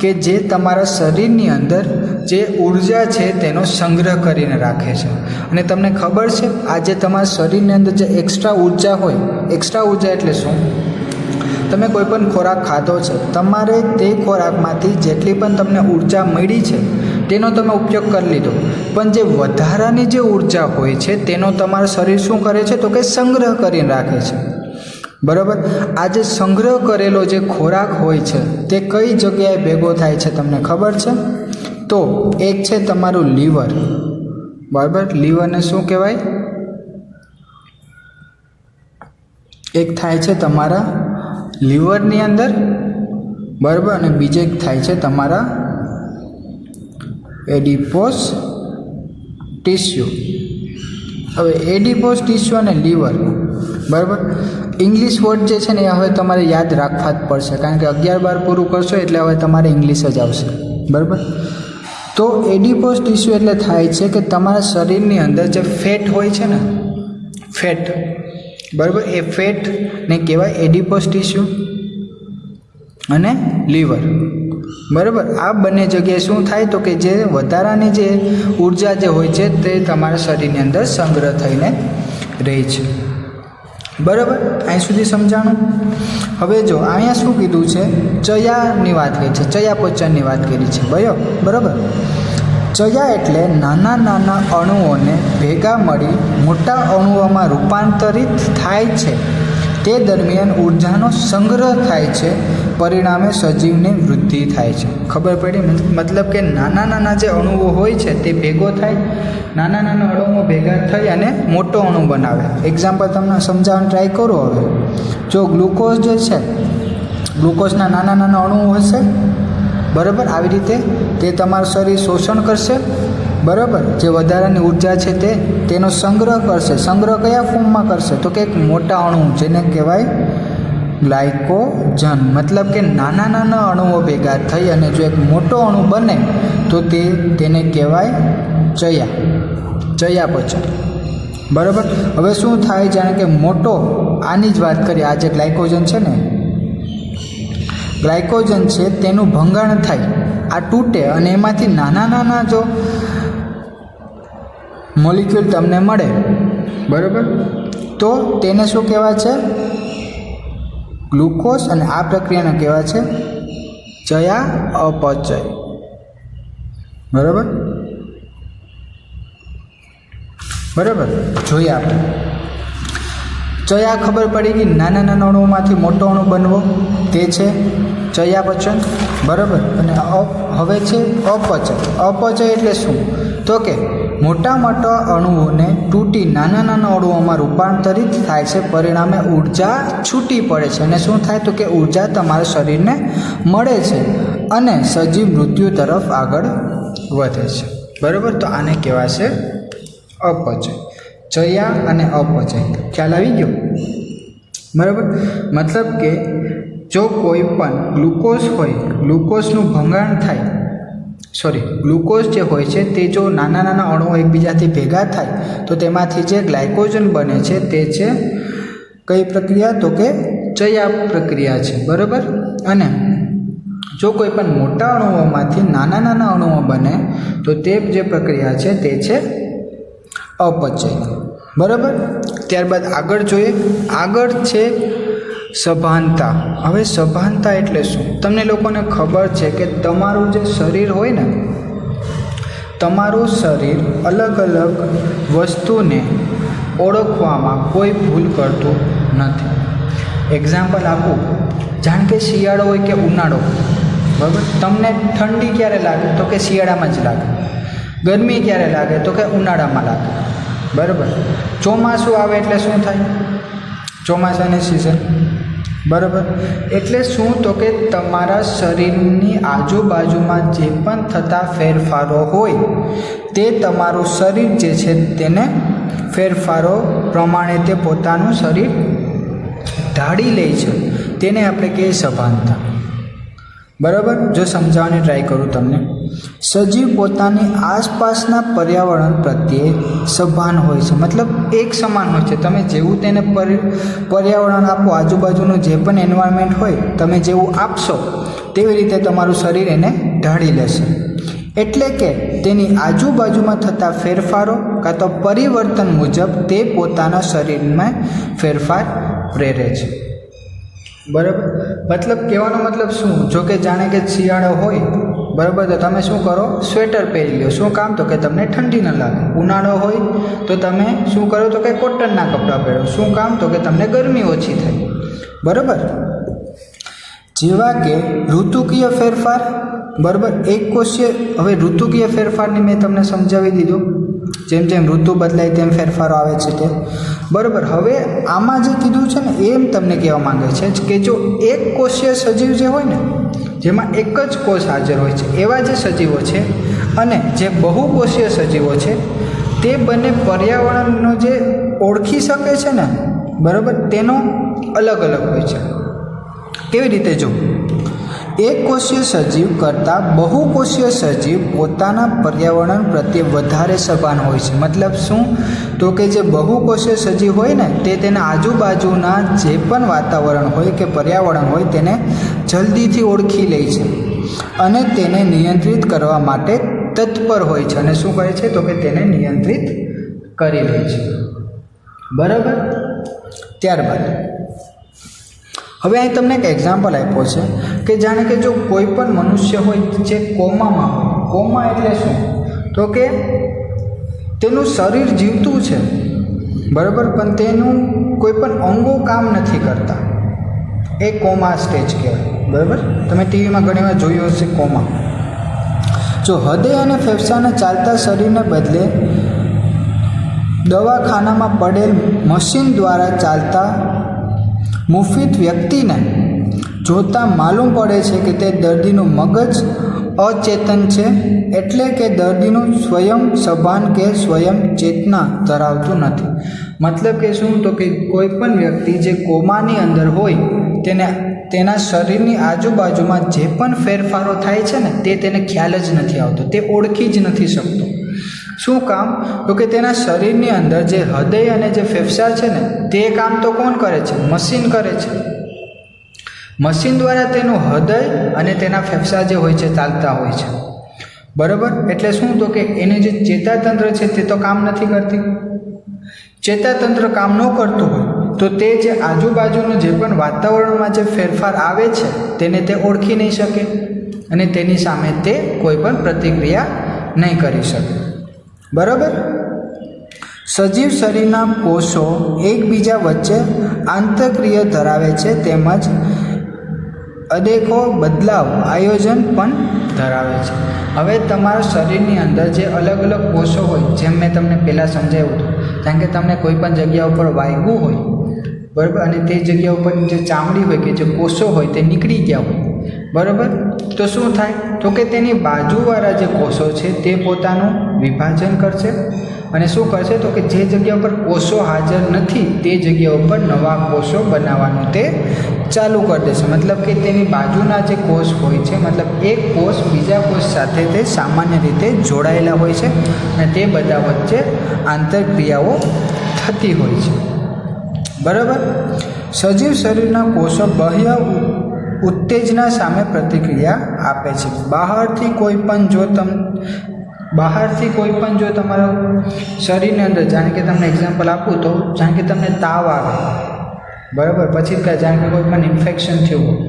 [SPEAKER 1] કે જે તમારા શરીરની અંદર જે ઉર્જા છે તેનો સંગ્રહ કરીને રાખે છે. અને તમને ખબર છે આ જે તમારા શરીરની અંદર જે એક્સ્ટ્રા ઉર્જા હોય, એક્સ્ટ્રા ઉર્જા એટલે શું, તમે કોઈ પણ ખોરાક ખાધો છે, તમારે તે ખોરાકમાંથી જેટલી પણ તમને ઉર્જા મળી છે તેનો તમે ઉપયોગ કરી લીધો, પણ જે વધારાની જે ઉર્જા હોય છે તેનો તમારું શરીર શું કરે છે તો કે સંગ્રહ કરીને રાખે છે. બરાબર, આ જે સંગ્રહ કરેલો જે ખોરાક હોય છે તે કઈ જગ્યાએ ભેગો થાય છે તમને ખબર છે? તો એક છે તમારું લીવર. બરાબર, લીવરને શું કહેવાય? એક થાય છે તમારા લીવરની અંદર, બરાબર, અને બીજે એક થાય છે તમારા એડિપોસ ટિશ્યુ. હવે એડિપોસ ટિશ્યુ અને લીવર, બરાબર, ઇંગ્લિશ વર્ડ જે છે ને એ હવે તમારે યાદ રાખવા જ પડશે, કારણ કે 11-12 પૂરું કરશો એટલે હવે તમારે ઇંગ્લિશ જ આવશે. બરાબર, તો એડિપોઝ ટીસ્યુ એટલે થાય છે કે તમારા શરીરની અંદર જે ફેટ હોય છે ને, ફેટ, બરાબર, એ ફેટને કહેવાય એડિપોઝ ટીસ્યુ. અને લીવર, બરાબર, આ બંને જગ્યાએ શું થાય તો કે જે વધારાની જે ઉર્જા જે હોય છે તે તમારા શરીરની અંદર સંગ્રહ થઈને રહે છે. બરાબર, અહીં સુધી સમજાણું. હવે જો અહીંયા શું કીધું છે, ચયાની વાત કરી છે, ચયાપચયની વાત કરી છે. બરાબર, ચયા એટલે નાના નાના અણુઓને ભેગા મળી મોટા અણુઓમાં રૂપાંતરિત થાય છે. તે દરમિયાન ઉર્જાનો સંગ્રહ થાય છે, પરિણામે સજીવની વૃદ્ધિ થાય છે. ખબર પડી? મતલબ કે નાના નાના જે અણુઓ હોય છે તે ભેગો થાય, નાના નાના અણુઓ ભેગા થઈ અને મોટો અણુ બનાવે. એક્ઝામ્પલ તમને સમજાવવાનું ટ્રાય કરો. હવે જો ગ્લુકોઝ જે છે, ગ્લુકોઝના નાના નાના અણુઓ હશે, બરાબર, આવી રીતે તે તમારું શરીર શોષણ કરશે, બરાબર, જે વધારાની ઉર્જા છે તેનો સંગ્રહ કરશે. સંગ્રહ કયા ફોર્મમાં કરશે તો કે એક મોટા અણુ, જેને કહેવાય ગ્લાયકોજન. મતલબ કે નાના નાના અણુઓ ભેગા થઈ અને જો એક મોટો અણુ બને તો તેને કહેવાય ચયાપચય. બરાબર, હવે શું થાય, જાણે કે મોટો, આની જ વાત કરીએ, આ જે ગ્લાયકોજન છે ને, ગ્લાયકોજન છે તેનું ભંગાણ થાય, આ તૂટે અને એમાંથી નાના નાના જો મોલિક્યુલ તમને મળે, બરાબર, તો તેને શું કહેવાય છે, ગ્લુકોઝ. અને આ પ્રક્રિયાને કહેવાય છે ચયાપચય. બરાબર, જોઈએ આપણે ચયા. ખબર પડી ગઈ, નાના નાના અણુઓમાંથી મોટો અણુ બનવો, તે છે ચયાપચય. બરાબર, અને હવે છે અપચય. અપચય એટલે શું તો કે મોટા મોટા અણુઓને તૂટી નાના નાના અણુઓમાં રૂપાંતરિત થાય છે, પરિણામે ઉર્જા છૂટી પડે છે. અને શું થાય તો કે ઉર્જા તમારા શરીરને મળે છે અને સજીવ મૃત્યુ તરફ આગળ વધે છે. બરાબર, તો આને કહેવાશે અપચય. ચયા અને અપચય ખ્યાલ આવી ગયો? બરાબર, મતલબ કે જો કોઈ પણ ગ્લુકોઝ હોય, ગ્લુકોઝનું ભંગાણ થાય, ગ્લુકોઝ જે હોય છે તે જો નાના નાના અણુઓ એકબીજાથી ભેગા થાય તો તેમાંથી જે ગ્લાયકોજન બને છે તે છે કઈ પ્રક્રિયા તો કે ચયા પ્રક્રિયા છે. બરાબર, અને જો કોઈ પણ મોટા અણુઓમાંથી નાના નાના અણુઓ બને તો તે જે પ્રક્રિયા છે તે છે અપચય. બરાબર, ત્યારબાદ આગળ જોઈએ. આગળ છે સભાનતા. હવે સભાનતા એટલે શું? તમને લોકોને ખબર છે કે તમારું જે શરીર હોય ને, તમારું શરીર અલગ અલગ વસ્તુને ઓળખવામાં કોઈ ભૂલ કરતું નથી. એક્ઝામ્પલ આપું, જાણ કે શિયાળો હોય કે ઉનાળો, બરાબર, તમને ઠંડી ક્યારે લાગે તો કે શિયાળામાં જ લાગે, ગરમી ક્યારે લાગે તો કે ઉનાળામાં લાગે. બરાબર, ચોમાસું આવે એટલે શું થાય, ચોમાસાની સિઝન. બરાબર, એટલે શું તો કે તમારા શરીરની આજુબાજુમાં જે પણ થતા ફેરફારો હોય તે તમારું શરીર જે છે તેને ફેરફારો પ્રમાણે તે પોતાનું શરીર ઢાળી લે છે, તેને આપણે કહીએ સભાનતા. બરાબર, જો સમજાવવાની ટ્રાય કરું તમને. સજીવ પોતાની આસપાસના પર્યાવરણ પ્રત્યે સભાન હોય છે, મતલબ એક સમાન હોય છે. તમે જેવું તેને પર્યાવરણ આપો, આજુબાજુનું જે પણ એન્વાયરમેન્ટ હોય તમે જેવું આપશો તેવી રીતે તમારું શરીર એને ઢાળી લેશે. એટલે કે તેની આજુબાજુમાં થતા ફેરફારો કાં તો પરિવર્તન મુજબ તે પોતાના શરીરમાં ફેરફાર પ્રેરે છે. બરાબર, મતલબ કહેવાનો મતલબ શું, જો કે જાણે કે શિયાળો હોય, બરાબર, તો તમે શું કરો, સ્વેટર પહેરી લો. શું કામ તો કે તમને ઠંડી ન લાગે. ઉનાળો હોય તો તમે શું કરો તો કે કોટનના કપડાં પહેરો. શું કામ તો કે તમને ગરમી ઓછી થાય. બરાબર, જેવા કે ઋતુકીય ફેરફાર. બરાબર, એક કોષીય. હવે ઋતુકીય ફેરફારની મેં તમને સમજાવી દીધું, જેમ જેમ ઋતુ બદલાય તેમ ફેરફારો આવે છે તે. બરાબર, હવે આમાં જે કીધું છે ને એમ તમને કહેવા માંગે છે કે જો એક કોષીય સજીવ જે હોય ને, જેમાં એક જ કોષ હાજર હોય છે, એવા જે સજીવો છે અને જે બહુકોષીય સજીવો છે તે બંને પર્યાવરણનો જે ઓળખી શકે છે ને, બરાબર, તેનો અલગ અલગ હોય છે. કેવી રીતે? જો એક કોષીય સજીવ કરતાં બહુકોષીય સજીવ પોતાના પર્યાવરણ પ્રત્યે વધારે સભાન હોય છે. મતલબ શું? તો કે જે બહુકોષીય સજીવ હોય ને તે તેના આજુબાજુના જે પણ વાતાવરણ હોય કે પર્યાવરણ હોય તેને જલ્દીથી ઓળખી લે છે અને તેને નિયંત્રિત કરવા માટે તત્પર હોય છે. અને શું કરે છે? તો કે તેને નિયંત્રિત કરી લે છે. બરાબર. ત્યારબાદ હવે અહીં તમને એક એક્ઝામ્પલ આપ્યો છે કે જાણે કે જો કોઈ પણ મનુષ્ય હોય જે કોમામાં હોય. કોમા એટલે શું? તો કે તેનું શરીર જીવતું છે, બરાબર, પણ તેનું કોઈ પણ અંગો કામ નથી કરતા. એ કોમા સ્ટેજ કહેવાય. બરાબર. તમે ટીવીમાં ઘણી વાર જોયું હશે કોમા. જો હૃદય અને ફેફસાના ચાલતા શરીરને બદલે દવાખાનામાં પડેલ મશીન દ્વારા ચાલતા મુફીદ વ્યક્તિને જોતાં માલુમ પડે છે કે તે દર્દીનું મગજ અચેતન છે, એટલે કે દર્દીનું સ્વયં સભાન કે સ્વયં ચેતના ધરાવતું નથી. મતલબ કે શું? તો કે કોઈ પણ વ્યક્તિ જે કોમાની અંદર હોય તેને તેના શરીરની આજુબાજુમાં જે પણ ફેરફારો થાય છે ને તે તેને ખ્યાલ જ નથી આવતો, તે ઓળખી જ નથી શકતો. શું કામ? તો કે તેના શરીરની અંદર જે હૃદય અને જે ફેફસા છે ને તે કામ તો કોણ કરે છે? મશીન કરે છે. મશીન દ્વારા તેનું હૃદય અને તેના ફેફસા જે હોય છે ચાલતા હોય છે. બરાબર. એટલે શું? તો કે એની જે ચેતાતંત્ર છે તે તો કામ નથી કરતી. ચેતાતંત્ર કામ ન કરતું હોય તો તે જે આજુબાજુનું જે પણ વાતાવરણમાં જે ફેરફાર આવે છે તેને તે ઓળખી નહીં શકે અને તેની સામે તે કોઈ પણ પ્રતિક્રિયા નહીં કરી શકે. બરાબર. સજીવ શરીરના કોષો એકબીજા વચ્ચે આંતરક્રિયા ધરાવે છે તેમજ અદેખો બદલાવ આયોજન પણ ધરાવે છે. હવે તમારા શરીરની અંદર જે અલગ અલગ કોષો હોય, જેમ મેં તમને પહેલાં સમજાવ્યું હતું, કારણ કે તમને કોઈ પણ જગ્યા ઉપર વાગ્યું હોય, બરાબર, અને તે જગ્યા ઉપર જે ચામડી હોય કે જે કોષો હોય તે નીકળી ગયા હોય, બરાબર, તો શું થાય? તો કે તેની બાજુવાળા જે કોષો છે તે પોતાનું વિભાજન કરશે અને શું કરશે? તો કે જે જગ્યા ઉપર કોષો હાજર નથી તે જગ્યા ઉપર નવા કોષો બનાવવાનું તે ચાલુ કરી દેશે. મતલબ કે તેની બાજુના જે કોષ હોય છે, મતલબ એક કોષ બીજા કોષ સાથે તે સામાન્ય રીતે જોડાયેલા હોય છે અને તે બધા વચ્ચે આંતરક્રિયાઓ થતી હોય છે. બરાબર. સજીવ શરીરના કોષો બાહ્ય ઉત્તેજના સામે પ્રતિક્રિયા આપે છે. બહારથી કોઈ પણ જો તમારા શરીરની અંદર, જાણે કે તમને એક્ઝામ્પલ આપું તો જાણે કે તમને તાવ આવે, બરાબર, પછી જાણે કે કોઈ પણ ઇન્ફેક્શન થયું હોય,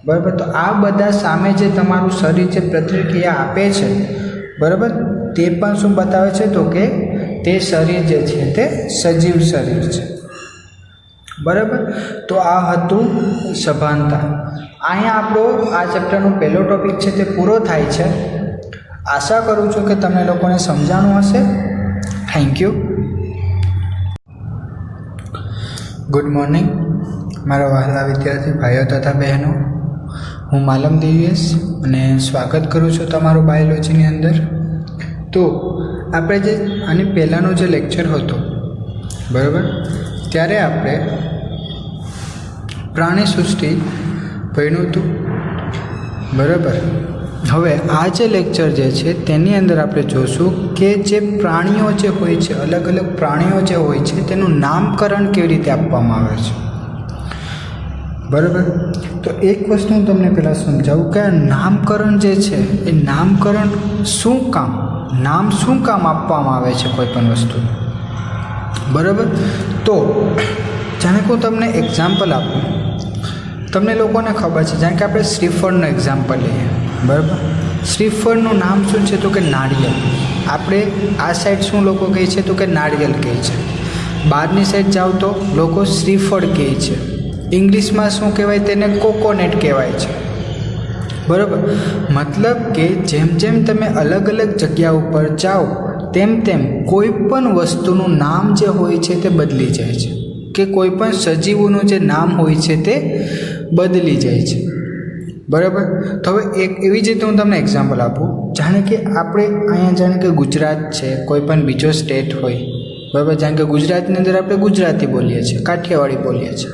[SPEAKER 1] બરાબર, તો આ બધા સામે જે તમારું શરીર જે પ્રતિક્રિયા આપે છે, બરાબર, તે પણ શું બતાવે છે? તો કે તે શરીર જે છે તે સજીવ શરીર છે. બરાબર. તો આ હતું સભાનતા. અહીંયા આપણો આ ચેપ્ટરનો પહેલો ટોપિક છે તે પૂરો થાય છે. આશા કરું છું કે તમને લોકોને સમજાણું હશે. Thank you. ગુડ મોર્નિંગ મારા વહાલા વિદ્યાર્થી ભાઈઓ તથા બહેનો. હું માલમ દિવ્યેશ અને સ્વાગત કરું છું તમારું બાયોલોજીની અંદર. તો આપણે જે આની પહેલાંનો જે લેક્ચર હતો, બરાબર, ત્યારે આપણે પ્રાણી સૃષ્ટિ ભણ્યું હતું. બરાબર. હવે આ જે લેક્ચર જે છે તેની અંદર આપણે જોશું કે જે પ્રાણીઓ જે હોય છે, અલગ અલગ પ્રાણીઓ જે હોય છે તેનું નામકરણ કેવી રીતે આપવામાં આવે છે. બરાબર. તો એક વસ્તુ હું તમને પહેલાં સમજાવું કે આ નામકરણ જે છે એ નામકરણ શું કામ, નામ શું કામ આપવામાં આવે છે કોઈ પણ વસ્તુ. બરાબર. તો જાણે કે હું તમને એક્ઝામ્પલ આપું, તમને લોકોને ખબર છે, જાણે કે આપણે શ્રીફળનું એક્ઝામ્પલ લઈએ. બરાબર. શ્રીફળનું નામ શું છે? તો કે નાળિયેર. આપણે આ સાઈડ શું લોકો કહે છે? તો કે નાળિયેર કહે છે. બહારની સાઈડ જાઓ તો લોકો શ્રીફળ કહે છે. ઇંગ્લિશમાં શું કહેવાય? તેને કોકોનટ કહેવાય છે. બરાબર. મતલબ કે જેમ જેમ તમે અલગ અલગ જગ્યા ઉપર જાઓ તેમ તેમ કોઈ પણ વસ્તુનું નામ જે હોય છે તે બદલી જાય છે, કે કોઈ પણ સજીવોનું જે નામ હોય છે તે બદલી જાય છે. બરાબર. તો હવે એક એવી જ રીતે હું તમને એક્ઝામ્પલ આપું. જાણે કે આપણે અહીંયા જાણે કે ગુજરાત છે, કોઈ પણ બીજો સ્ટેટ હોય, બરાબર, જાણે કે ગુજરાતની અંદર આપણે ગુજરાતી બોલીએ છીએ, કાઠિયાવાડી બોલીએ છીએ,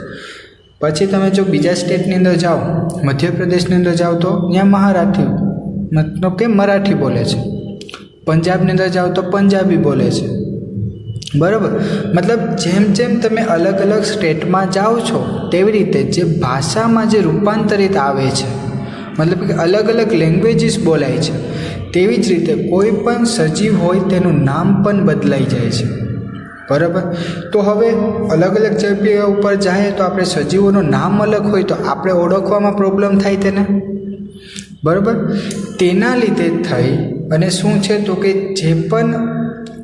[SPEAKER 1] પછી તમે જો બીજા સ્ટેટની અંદર જાઓ, મધ્યપ્રદેશની અંદર જાઓ તો ત્યાં મહારાઠી મતલબ કે મરાઠી બોલે છે. પંજાબની અંદર જાઓ તો પંજાબી બોલે છે. બરાબર, મતલબ જેમ જેમ તમે અલગ અલગ સ્ટેટમાં જાઓ છો તેવી રીતે જે ભાષામાં જે રૂપાંતરિત આવે છે, મતલબ કે અલગ અલગ લેંગ્વેજીસ બોલાય છે, તેવી જ રીતે કોઈ પણ સજીવ હોય તેનું નામ પણ બદલાઈ જાય છે. બરાબર, તો હવે અલગ અલગ જગ્યા ઉપર જાય તો આપણે સજીવોનું નામ અલગ હોય તો આપણે ઓળખવામાં પ્રોબ્લેમ થાય તેને. બરાબર, તેના લીધે થઈ અને શું છે તો કે જે પણ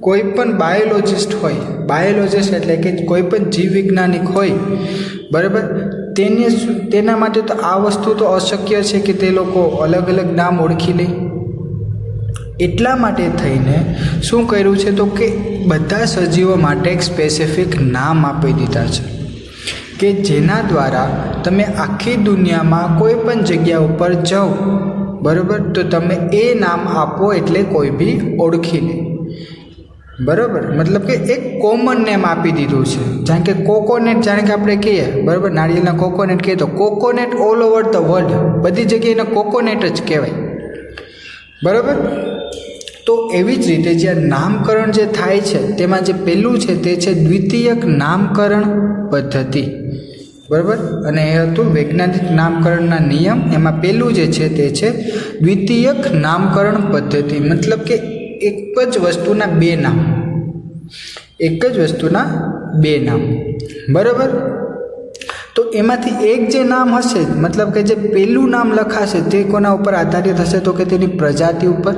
[SPEAKER 1] કોઈ પણ બાયોલોજિસ્ટ હોય, બાયોલોજિસ્ટ એટલે કે કોઈ પણ જીવ વૈજ્ઞાનિક હોય, બરાબર, તેના માટે તો આ વસ્તુ તો અશક્ય છે કે તે લોકો અલગ અલગ નામ ઓળખી લે. એટલા માટે થઈને શું કર્યું છે તો કે બધા સજીવો માટે એક સ્પેસિફિક નામ આપી દીધા છે કે જેના દ્વારા તમે આખી દુનિયામાં કોઈ પણ જગ્યા ઉપર જાઓ, બરાબર, તો તમે એ નામ આપો એટલે કોઈ બી ઓળખી લે. બરાબર, મતલબ કે એક કોમન નેમ આપી દીધું છે. જાણે કે કોકોનેટ, જાણે કે આપણે કહીએ, બરાબર, નાળિયેરના કોકોનેટ કહીએ તો coconut all over the world, બધી જગ્યાએ એને કોકોનેટ જ કહેવાય. બરાબર, તો એવી જ રીતે જે નામકરણ જે થાય છે તેમાં જે પહેલું છે તે છે દ્વિતીયક નામકરણ પદ્ધતિ. બરાબર, અને એ હતું વૈજ્ઞાનિક નામકરણના નિયમ. એમાં પહેલું જે છે તે છે દ્વિતીયક નામકરણ પદ્ધતિ. મતલબ કે એક જ વસ્તુના બે નામ, એક જ વસ્તુના બે નામ. બરાબર, તો એમાંથી એક જે નામ હશે, મતલબ કે જે પહેલું નામ લખાશે તે કોના ઉપર આધારિત હશે તો કે તેની પ્રજાતિ ઉપર.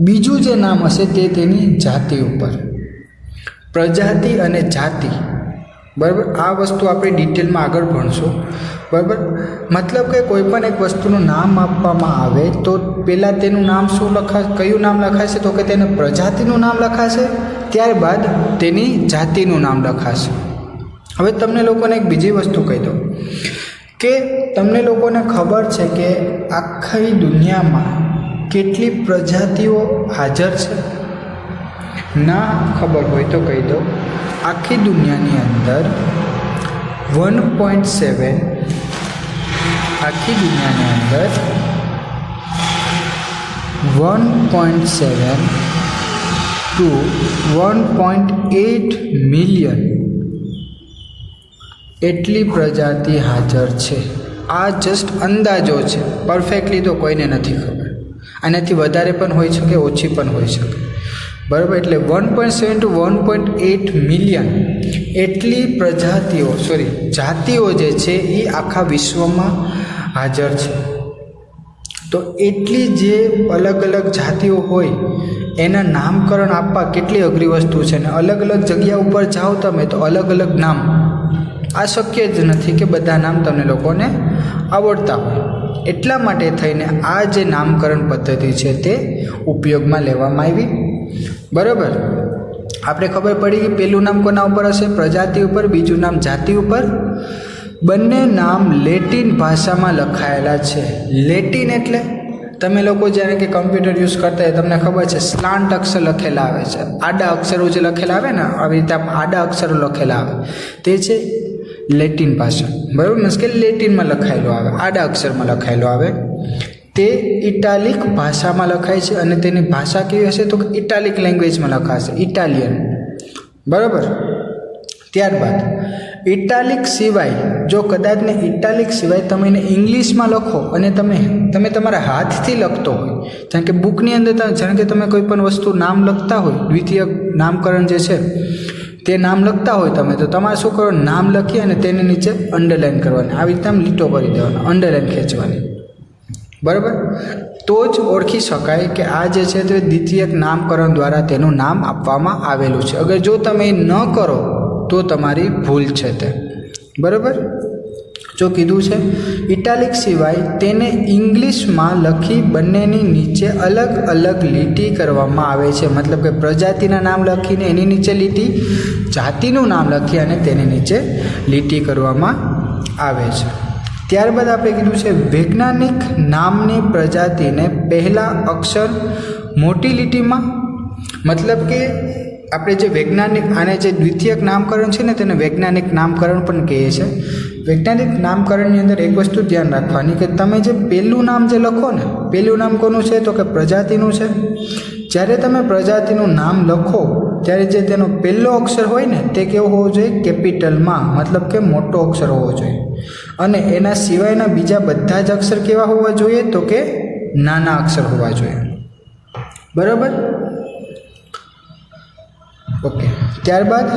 [SPEAKER 1] બીજું જે નામ હશે તે તેની જાતિ ઉપર. પ્રજાતિ અને જાતિ, બરાબર, આ વસ્તુ આપણે ડિટેલમાં આગળ ભણશું. બરાબર, મતલબ કે કોઈ પણ એક વસ્તુનું નામ આપવામાં આવે તો પહેલાં તેનું નામ શું લખાશે, કયું નામ લખાશે તો કે તેને પ્રજાતિનું નામ લખાશે, ત્યારબાદ તેની જાતિનું નામ લખાશે. હવે તમને લોકોને એક બીજી વસ્તુ કહી દઉં કે તમને લોકોને ખબર છે કે આખી દુનિયામાં કેટલી પ્રજાતિઓ હાજર છે? ના ખબર હોય તો કહી દઉં, આખી દુનિયાની અંદર 1.7, આખી દુનિયાની અંદર 1.7 to 1.8 મિલિયન એટલી પ્રજાતિ હાજર છે. આ જસ્ટ અંદાજો છે, પરફેક્ટલી તો કોઈને નથી ખબર. આનાથી વધારે પણ હોઈ શકે, ઓછી પણ હોઈ શકે. બરાબર, એટલે 1.7 to 1.8 મિલિયન એટલી પ્રજાતિઓ, જાતિઓ જે છે એ આખા વિશ્વમાં હાજર છે. તો એટલી જે અલગ અલગ જાતિઓ હોય એના નામકરણ આપવા કેટલી અઘરી વસ્તુ છે. ને અલગ અલગ જગ્યા ઉપર જાઓ તમે તો અલગ અલગ નામ, આ શક્ય જ નથી કે બધા નામ તમને લોકોને આવડતા હોય. એટલા માટે થઈને આ જે નામકરણ પદ્ધતિ છે તે ઉપયોગમાં લેવામાં આવી. બરાબર, આપણે ખબર પડી કે પહેલું નામ કોના ઉપર હશે? પ્રજાતિ ઉપર. બીજું નામ જાતિ ઉપર. બંને નામ લેટિન ભાષામાં લખાયેલા છે. લેટિન એટલે તમે લોકો જ્યારે કે કમ્પ્યુટર યુઝ કરતા હોય તમને ખબર છે સ્લાન્ટ અક્ષર લખેલા આવે છે, આડા અક્ષરો જે લખેલા આવે ને, આવી રીતે આડા અક્ષરો લખેલા આવે તે છે લેટિન ભાષા. બરાબર, મીન્સ કે લેટિનમાં લખાયેલો આવે, આડા અક્ષરમાં લખાયેલો આવે. તે ઇટાલિક ભાષામાં લખાય છે અને તેની ભાષા કેવી હશે તો ઇટાલિક લેંગ્વેજમાં લખાશે, ઇટાલિયન. બરાબર, ત્યારબાદ ઇટાલિક સિવાય જો કદાચને ઇટાલિક સિવાય તમે એને ઇંગ્લિશમાં લખો અને તમે તમારા હાથથી લખતો હોય, કારણ કે બુકની અંદર જાણે કે તમે કોઈ પણ વસ્તુ નામ લખતા હોય, દ્વિતીય નામકરણ જે છે તે નામ લખતા હોય તમે, તો તમારે શું કરવાનું? નામ લખી અને તેની નીચે અંડરલાઇન કરવાની, આવી રીતે આમ લીટો કરી દેવાનો, અંડરલાઇન ખેંચવાની. બરાબર, તો જ ઓળખી શકાય કે આ જે છે તે દ્વિતીયક નામકરણ દ્વારા તેનું નામ આપવામાં આવેલું છે. અગર જો તમે એ ન કરો તો તમારી ભૂલ છે તે. બરાબર, જો કીધું છે ઇટાલિક સિવાય તેને ઇંગ્લિશમાં લખી બંનેની નીચે અલગ અલગ લીટી કરવામાં આવે છે. મતલબ કે પ્રજાતિના નામ લખીને એની નીચે લીટી, જાતિનું નામ લખી અને તેની નીચે લીટી કરવામાં આવે છે. ત્યારબાદ આપણે કીધું છે વૈજ્ઞાનિક નામની પ્રજાતિને પહેલા અક્ષર મોટી લીટીમાં, મતલબ કે આપણે જે વૈજ્ઞાનિક, આને જે દ્વિતીયક નામકરણ છે ને તેને વૈજ્ઞાનિક નામકરણ પણ કહીએ છીએ. વૈજ્ઞાનિક નામકરણની અંદર એક વસ્તુ ધ્યાન રાખવાની કે તમે જે પહેલું નામ જે લખો ને, પહેલું નામ કોનું છે તો કે પ્રજાતિનું છે. જ્યારે તમે પ્રજાતિનું નામ લખો ત્યારે જે તેનો પહેલો અક્ષર હોય ને તે કેવો હોવો જોઈએ? કેપિટલમાં, મતલબ કે મોટો અક્ષર હોવો જોઈએ. અને એના સિવાયના બીજા બધા જ અક્ષર કેવા હોવા જોઈએ તો કે નાના અક્ષર હોવા જોઈએ. બરાબર? ઓકે. ત્યારબાદ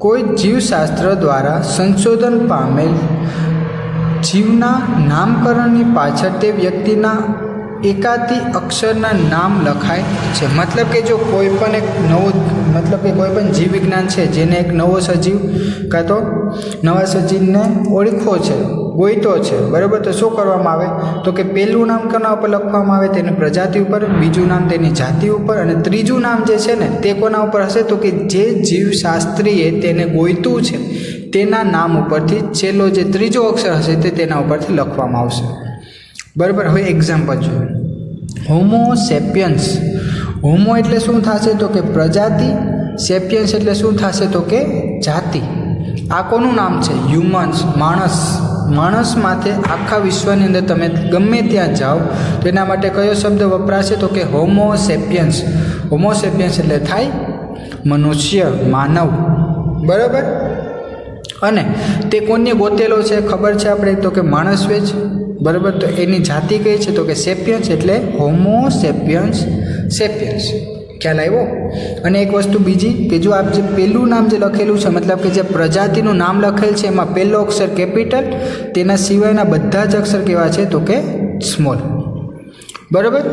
[SPEAKER 1] કોઈ જીવશાસ્ત્ર દ્વારા સંશોધન પામેલ જીવના નામકરણની પાછળ તે વ્યક્તિના એકાદી અક્ષરના નામ લખાય છે. મતલબ કે જો કોઈ પણ એક નવો, મતલબ કે કોઈ પણ જીવ વિજ્ઞાન છે જેને એક નવો સજીવ કાં તો નવા સજીવને ઓળખવો છે, ગોઈતો છે, બરાબર, તો શું કરવામાં આવે તો કે પહેલું નામ કોના ઉપર લખવામાં આવે? તેની પ્રજાતિ ઉપર, બીજું નામ તેની જાતિ ઉપર, અને ત્રીજું નામ જે છે ને તે કોના ઉપર હશે તો કે જે જીવશાસ્ત્રીએ તેને ગોઈતું છે તેના નામ ઉપરથી છેલ્લો જે ત્રીજો અક્ષર હશે તે તેના ઉપરથી લખવામાં આવશે. બરાબર. હવે એક્ઝામ્પલ જોઈએ. હોમો સેપિયન્સ. હોમો એટલે શું થશે તો કે પ્રજાતિ, સેપિયન્સ એટલે શું થશે તો કે જાતિ. આ કોનું નામ છે? હ્યુમન્સ, માણસ. માણસ માટે આખા વિશ્વની અંદર તમે ગમે ત્યાં જાઓ તો એના માટે કયો શબ્દ વપરાશે તો કે હોમો સેપિયન્સ. હોમો સેપિયન્સ એટલે થાય મનુષ્ય, માનવ. બરાબર. અને તે કોને ગોતેલો છે ખબર છે આપણે તો કે માણસ વેચ. બરાબર. તો એની જાતિ કઈ છે તો કે સેપિયન્સ, એટલે હોમો સેપિયન્સ સેપિયન્સ. ખ્યાલ આવ્યો? અને એક વસ્તુ બીજી કે જો આપ જે પહેલું નામ જે લખેલું છે, મતલબ કે જે પ્રજાતિનું નામ લખેલ છે એમાં પહેલો અક્ષર કેપિટલ, તેના સિવાયના બધા જ અક્ષર કેવા છે તો કે સ્મોલ. બરાબર.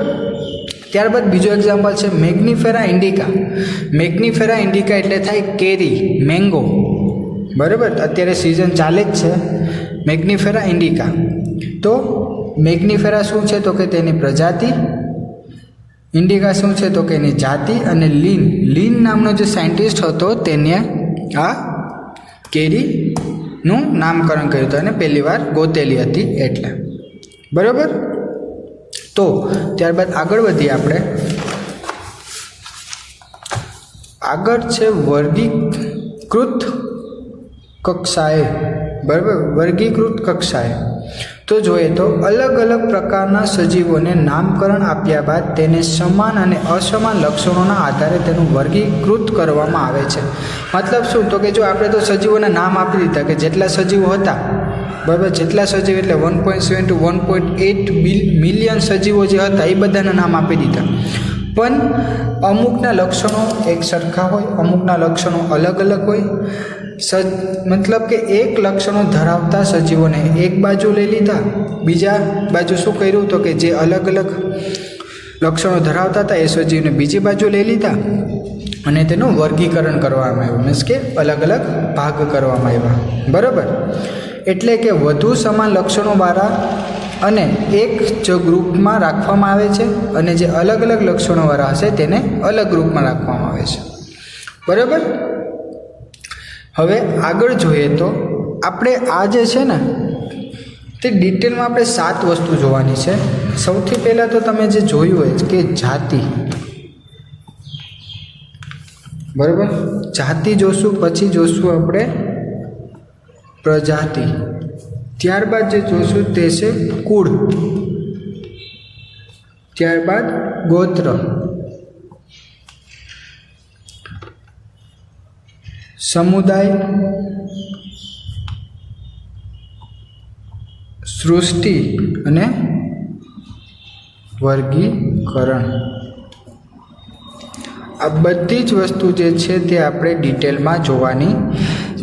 [SPEAKER 1] ત્યારબાદ બીજો એક્ઝામ્પલ છે મેગ્નિફેરા ઇન્ડિકા. મેગ્નિફેરા ઇન્ડિકા એટલે થાય કેરી, મેંગો. બરાબર. અત્યારે સિઝન ચાલે જ છે મેગ્નિફેરા ઇન્ડિકા. તો મેગ્નિફેરા શું છે તો કે તેની પ્રજાતિ, ઇન્ડિકા શું છે તો કે એની જાતિ, અને લીન નામનો જે સાયન્ટિસ્ટ હતો તેને આ કેરીનું નામકરણ કર્યું હતું અને પહેલી વાર ગોતેલી હતી એટલે. બરાબર. તો ત્યારબાદ આગળ વધીએ આપણે. આગળ છે વર્ગીકૃત કક્ષાએ. બરાબર. વર્ગીકૃત કક્ષાએ તો જોઈએ તો અલગ અલગ પ્રકારના સજીવોને નામકરણ આપ્યા બાદ તેને સમાન અને અસમાન લક્ષણોના આધારે તેનું વર્ગીકૃત કરવામાં આવે છે. મતલબ શું તો કે જો આપણે તો સજીવોના નામ આપી દીધા કે જેટલા સજીવો હતા, બરાબર, જેટલા સજીવ એટલે 1.7 to 1.8 મિલિયન સજીવો જે હતા એ બધાના નામ આપી દીધા. પણ અમુકના લક્ષણો એક સરખા હોય, અમુકના લક્ષણો અલગ અલગ હોય. મતલબ કે એક લક્ષણો ધરાવતા સજીવોને એક બાજુ લઈ લીધા, બીજા બાજુ શું કર્યું તો કે જે અલગ અલગ લક્ષણો ધરાવતા હતા એ સજીવને બીજી બાજુ લઈ લીધા અને તેનું વર્ગીકરણ કરવામાં આવ્યું. મીન્સ કે અલગ અલગ ભાગ કરવામાં આવ્યા. બરાબર. એટલે કે વધુ સમાન લક્ષણોવાળા અને એક જ ગ્રુપમાં રાખવામાં આવે છે અને જે અલગ અલગ લક્ષણોવાળા હશે તેને અલગ ગ્રુપમાં રાખવામાં આવે છે. બરાબર. હવે આગળ જોઈએ તો આપણે આ જે છે ને તે ડિટેલમાં આપણે 7 વસ્તુ જોવાની છે. સૌથી પહેલાં તો તમે જે જોયું હોય કે જાતિ. બરાબર. જાતિ જોશું, પછી જોશું આપણે પ્રજાતિ, ત્યારબાદ જે જોશું તે છે કુળ, ત્યારબાદ ગોત્ર, સમુદાય, સૃષ્ટિ અને વર્ગીકરણ. આ બધી જ વસ્તુ જે છે તે આપણે ડિટેલમાં જોવાની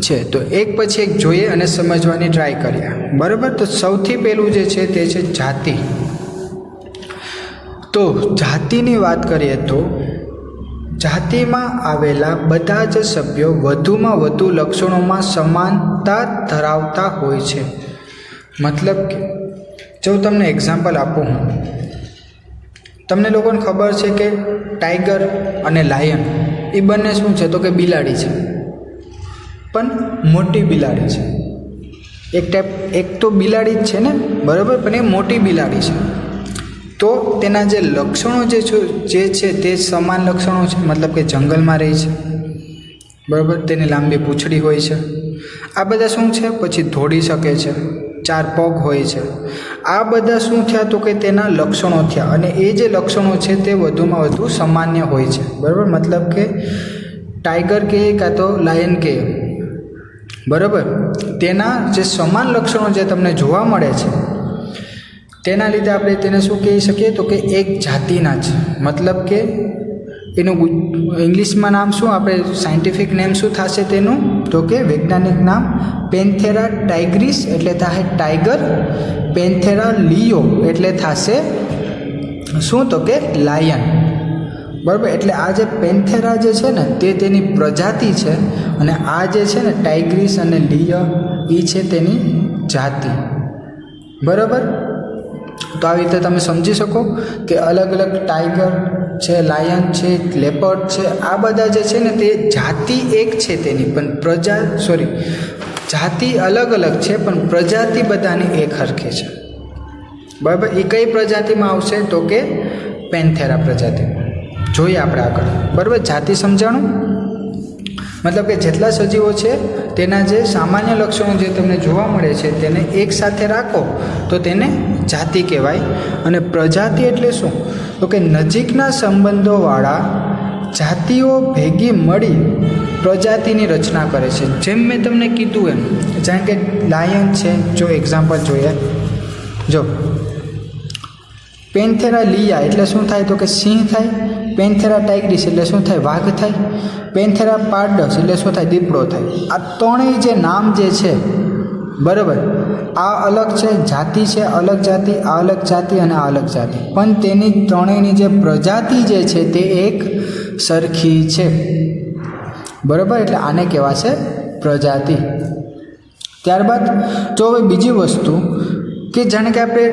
[SPEAKER 1] છે. તો એક પછી એક જોઈએ અને સમજવાની ટ્રાય કરીએ. બરાબર. તો સૌથી પહેલું જે છે તે છે જાતિ. તો જાતિની વાત કરીએ તો જાતિમાં આવેલા બધા જ સભ્યો વધુમાં વધુ લક્ષણોમાં સમાનતા ધરાવતા હોય છે. મતલબ કે જો તમને એક્ઝામ્પલ આપું, તમને લોકોને ખબર છે કે ટાઈગર અને લાયન એ બંને શું છે તો કે બિલાડી છે, પણ મોટી બિલાડી છે. એક તો બિલાડી જ છે ને, બરાબર, પણ એ મોટી બિલાડી છે. તો તેના જે લક્ષણો જે છે તે સમાન લક્ષણો છે, મતલબ કે જંગલમાં રહી છે, બરાબર, તેની લાંબી પૂંછડી હોય છે. આ બધા શું છે? પછી દોડી શકે છે, 4 પગ હોય છે. આ બધા શું થયા? તો કે તેના લક્ષણો થયા. અને એ જે લક્ષણો છે તે વધુમાં વધુ સામાન્ય હોય છે. બરાબર, મતલબ કે ટાઈગર કે કાં તો લાયન કે, બરાબર, તેના જે સમાન લક્ષણો જે તમને જોવા મળે છે તેના લીધે આપણે તેને શું કહી શકીએ? તો કે એક જાતિના જ, મતલબ કે એનું ઇંગ્લિશમાં નામ શું, આપણે સાયન્ટિફિક નેમ શું થશે તેનું? તો કે વૈજ્ઞાનિક નામ પેન્થેરા ટાઇગ્રીસ એટલે થશે ટાઈગર. પેન્થેરા લિયો એટલે થશે શું? તો કે લાયન. બરાબર, એટલે આ જે પેન્થેરા જે છે ને તે તેની પ્રજાતિ છે, અને આ જે છે ને ટાઇગ્રીસ અને લિયો એ છે તેની જાતિ. બરાબર, તો આવી રીતે તમે સમજી શકો કે અલગ અલગ ટાઈગર છે, લાયન છે, લેપર્ડ છે, આ બધા જે છે ને તે જાતિ એક છે તેની, પણ જાતિ અલગ અલગ છે પણ પ્રજાતિ બધાની એક હરખી છે. બરાબર, એ કઈ પ્રજાતિમાં આવશે? તો કે પેન્થેરા પ્રજાતિમાં. જોઈએ આપણે આગળ. બરાબર, જાતિ સમજાણું? મતલબ કે જેટલા સજીવો છે તેના જે સામાન્ય લક્ષણો જે તમને જોવા મળે છે તેને એક સાથે રાખો તો તેને જાતિ કહેવાય. અને પ્રજાતિ એટલે શું? તો કે નજીકના સંબંધોવાળા જાતિઓ ભેગી મળી પ્રજાતિની રચના કરે છે. જેમ મેં તમને કીધું એમ, જાણે કે લાયન છે, જો એક્ઝામ્પલ જોઈએ, જો પેન્થેરા લિયા એટલે શું થાય? તો કે સિંહ થાય. પેન્થેરા ટાઇગ્રીસ એટલે શું થાય? વાઘ થાય. પેન્થેરા પાર્ડસ એટલે શું થાય? દીપડો થાય. આ ત્રણેય જે નામ જે છે, બરાબર, આ અલગ છે, જાતિ છે અલગ જાતિ, આ અલગ જાતિ અને આ અલગ જાતિ, પણ તેની ત્રણેયની જે પ્રજાતિ જે છે તે એક સરખી છે. બરાબર, એટલે આને કહેવાશે પ્રજાતિ. ત્યારબાદ જો હવે બીજી વસ્તુ કે જાણે કે આપણે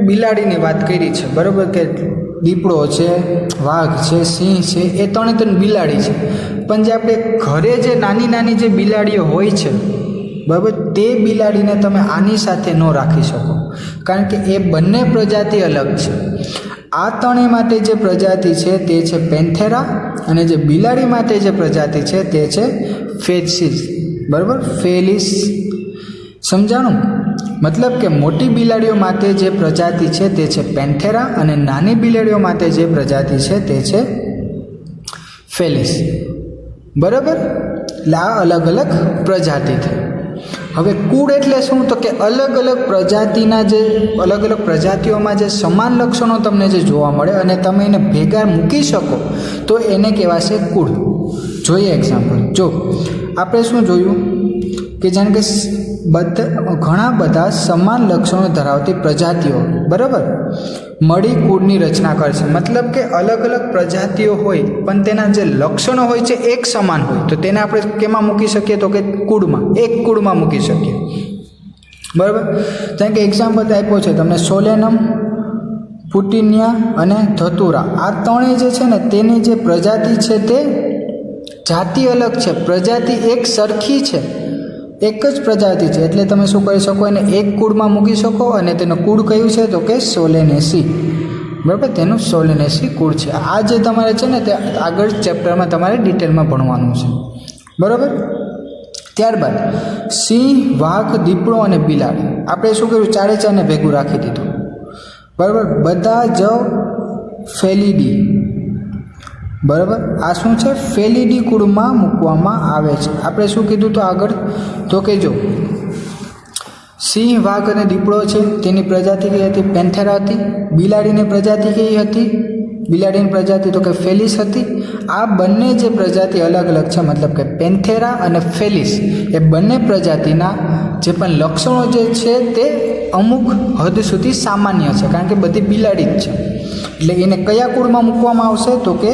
[SPEAKER 1] બિલાડીની વાત કરી છે, બરાબર, કે દીપડો છે, વાઘ છે, સિંહ છે, એ ત્રણ બિલાડી છે. પણ જે આપણે ઘરે જે નાની નાની જે બિલાડીઓ હોય છે, બરાબર, તે બિલાડીને તમે આની સાથે ન રાખી શકો, કારણ કે એ બંને પ્રજાતિ અલગ છે. આ ત્રણેય માટે જે પ્રજાતિ છે તે છે પેન્થેરા, અને જે બિલાડી માટે જે પ્રજાતિ છે તે છે ફેલિસ. બરાબર, ફેલિસ. સમજાણું? મતલબ કે મોટી બિલાડીઓ માટે જે પ્રજાતિ છે તે છે પેન્થેરા, અને નાની બિલાડીઓ માટે જે પ્રજાતિ છે તે છે ફેલિસ. બરાબર, એટલે આ અલગ અલગ પ્રજાતિ થઈ. હવે કુળ એટલે શું? તો કે અલગ અલગ પ્રજાતિના જે અલગ અલગ પ્રજાતિઓમાં જે સમાન લક્ષણો તમને જે જોવા મળે અને તમે એને ભેગા મૂકી શકો તો એને કહેવાશે કુળ. જોઈએ એક્ઝામ્પલ. જો આપણે શું જોયું કે જાણે કે ઘણા બધા સમાન લક્ષણો ધરાવતી પ્રજાતિઓ, બરાબર, મળી કુળની રચના કરે છે. મતલબ કે અલગ અલગ પ્રજાતિઓ હોય પણ તેના જે લક્ષણો હોય છે એક સમાન હોય, તો તેને આપણે કેમાં મૂકી શકીએ? તો કે કુળમાં, એક કુળમાં મૂકી શકીએ. બરાબર, કારણ કે એક્ઝામ્પલ આપ્યો છે તમને સોલેનમ, પુટિનિયા અને ધતુરા. આ ત્રણેય જે છે ને તેની જે પ્રજાતિ છે તે જાતિ અલગ છે, પ્રજાતિ એક સરખી છે, એક જ પ્રજાતિ છે. એટલે તમે શું કરી શકો? એને એક કુળમાં મૂકી શકો, અને તેનું કુળ કયું છે? તો કે સોલેનેસી. બરાબર, તેનું સોલેનેસી કુળ છે. આ જે તમારે છે ને તે આગળ ચેપ્ટરમાં તમારે ડિટેલમાં ભણવાનું છે. બરાબર, ત્યારબાદ સિંહ, વાઘ, દીપડો અને બિલાડી આપણે શું કર્યું? ચારે ચારને ભેગું રાખી દીધું. બરાબર, બધા જ ફેલિડી. બરાબર, આ શું છે? ફેલિડી કુળમાં મૂકવામાં આવે છે. આપણે શું કીધું તો આગળ? તો કે જો સિંહ, વાઘ અને દીપડો છે તેની પ્રજાતિ કઈ હતી? પેન્થેરા હતી. બિલાડીની પ્રજાતિ કઈ હતી? બિલાડીની પ્રજાતિ તો કે ફેલિસ હતી. આ બંને જે પ્રજાતિ અલગ અલગ છે, મતલબ કે પેન્થેરા અને ફેલિસ, એ બંને પ્રજાતિના જે પણ લક્ષણો જે છે તે અમુક હદ સુધી સામાન્ય છે, કારણ કે બધી બિલાડી જ છે. એટલે એને કયા કુળમાં મૂકવામાં આવશે? તો કે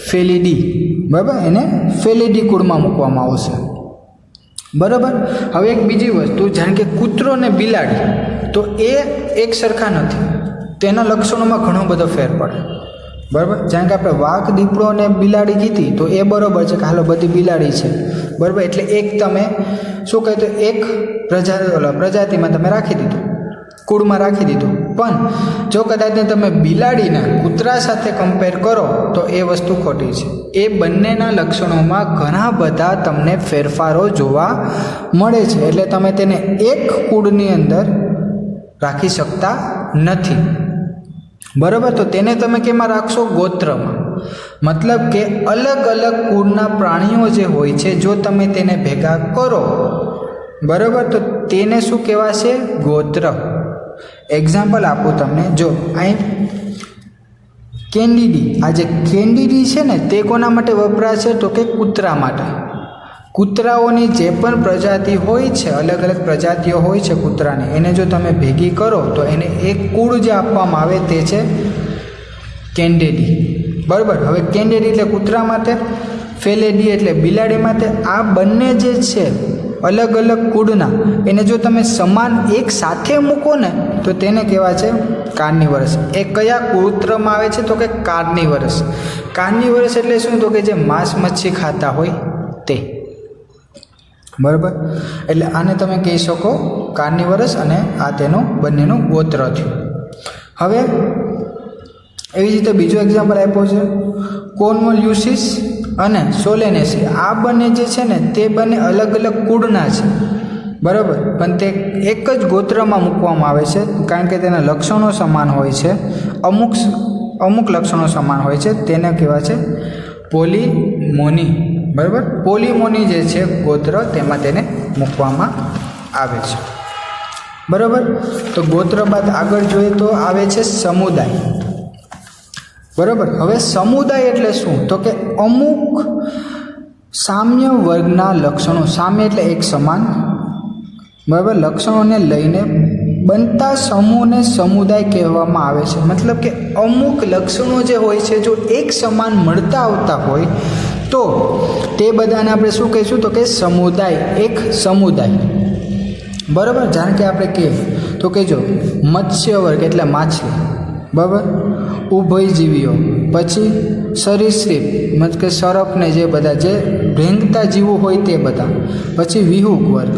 [SPEAKER 1] ફેલિડી. બરાબર, એને ફેલિડી કુળમાં મૂકવામાં આવશે. બરાબર, હવે એક બીજી વસ્તુ, જાણે કે કૂતરો ને બિલાડી, તો એ એક સરખા નથી, તેના લક્ષણોમાં ઘણો બધો ફેર પડે. બરાબર, જાણે કે આપણે વાઘ, દીપડો અને બિલાડી કીધી તો એ બરાબર છે કે હાલો બધી બિલાડી છે. બરાબર, એટલે એક તમે શું કહે તો એક પ્રજાતિમાં તમે રાખી દીધું, કુળમાં રાખી દીધું. પણ જો કદાચ તમે બિલાડીને કૂતરા સાથે કમ્પેર કરો તો એ વસ્તુ ખોટી છે. એ બંનેના લક્ષણોમાં ઘણા બધા તમને ફેરફારો જોવા મળે છે. એટલે તમે તેને એક કુળની અંદર રાખી શકતા નથી. બરાબર. તો તેને તમે કેમાં રાખશો? ગોત્રમાં. મતલબ કે અલગ અલગ કુળના પ્રાણીઓ જે હોય છે જો તમે તેને ભેગા કરો, બરાબર, તો તેને શું કહેવાશે? ગોત્ર. એક્ઝામ્પલ આપું તમને. જો અહીં કેન્ડીડી, આ જે કેન્ડીડી છે ને તે કોના માટે વપરાશે? તો કે કૂતરા માટે. કૂતરાઓની જે પણ પ્રજાતિ હોય છે, અલગ અલગ પ્રજાતિઓ હોય છે કૂતરાની, એને જો તમે ભેગી કરો તો એને એક કુળ જે આપવામાં આવે તે છે કેન્ડીડી. બરાબર. હવે કેન્ડીડી એટલે કૂતરા માટે, ફેલેડી એટલે બિલાડી માટે. આ બંને જે છે અલગ અલગ કુળના, એને જો તમે સમાન એક સાથે મૂકો ને તો તેને કહેવાય છે કાર્નિવરસ. એ કયા કુળત્રમાં આવે છે? તો કે કાર્નિવરસ. કાર્નિવરસ એટલે શું? તો કે જે માંસ મચ્છી ખાતા હોય તે. બરાબર. એટલે આને તમે કહી શકો કાર્નિવરસ, અને આ તેનું બંનેનું ગોત્ર થયું. હવે એવી જ રીતે બીજો એક્ઝામ્પલ આપ્યો છે કોન્વોલ્યુસિસ અને સોલેનેસી. આ બંને જે છે ને તે બંને અલગ અલગ કુળના છે. બરાબર. પણ તે એક જ ગોત્રમાં મૂકવામાં આવે છે કારણ કે તેના લક્ષણો સમાન હોય છે. અમુક લક્ષણો સમાન હોય છે. તેને કહેવાય છે પોલીમોની. બરાબર. પોલીમોની જે છે ગોત્ર, તેમાં તેને મૂકવામાં આવે છે. બરાબર. તો ગોત્ર બાદ આગળ જોઈએ તો આવે છે સમુદાય. બરાબર. હવે સમુદાય એટલે શું? તો કે અમુક સામ્ય વર્ગના લક્ષણો, સામ્ય એટલે એક સમાન, બરાબર, લક્ષણોને લઈને બનતા સમૂહને સમુદાય કહેવામાં આવે છે. મતલબ કે અમુક લક્ષણો જે હોય છે જો એક સમાન મળતા આવતા હોય તો તે બધાને આપણે શું કહીશું? તો કે સમુદાય, એક સમુદાય. બરાબર. જાણ કે આપણે કહીએ તો કે જો મત્સ્ય વર્ગ એટલે માછલી, બરાબર, ઉભયજીવીઓ, પછી સરીસૃપ મતલબ કે સર્પને જે બધા જે રેંગતા જીવો હોય તે બધા, પછી વિહુક વર્ગ.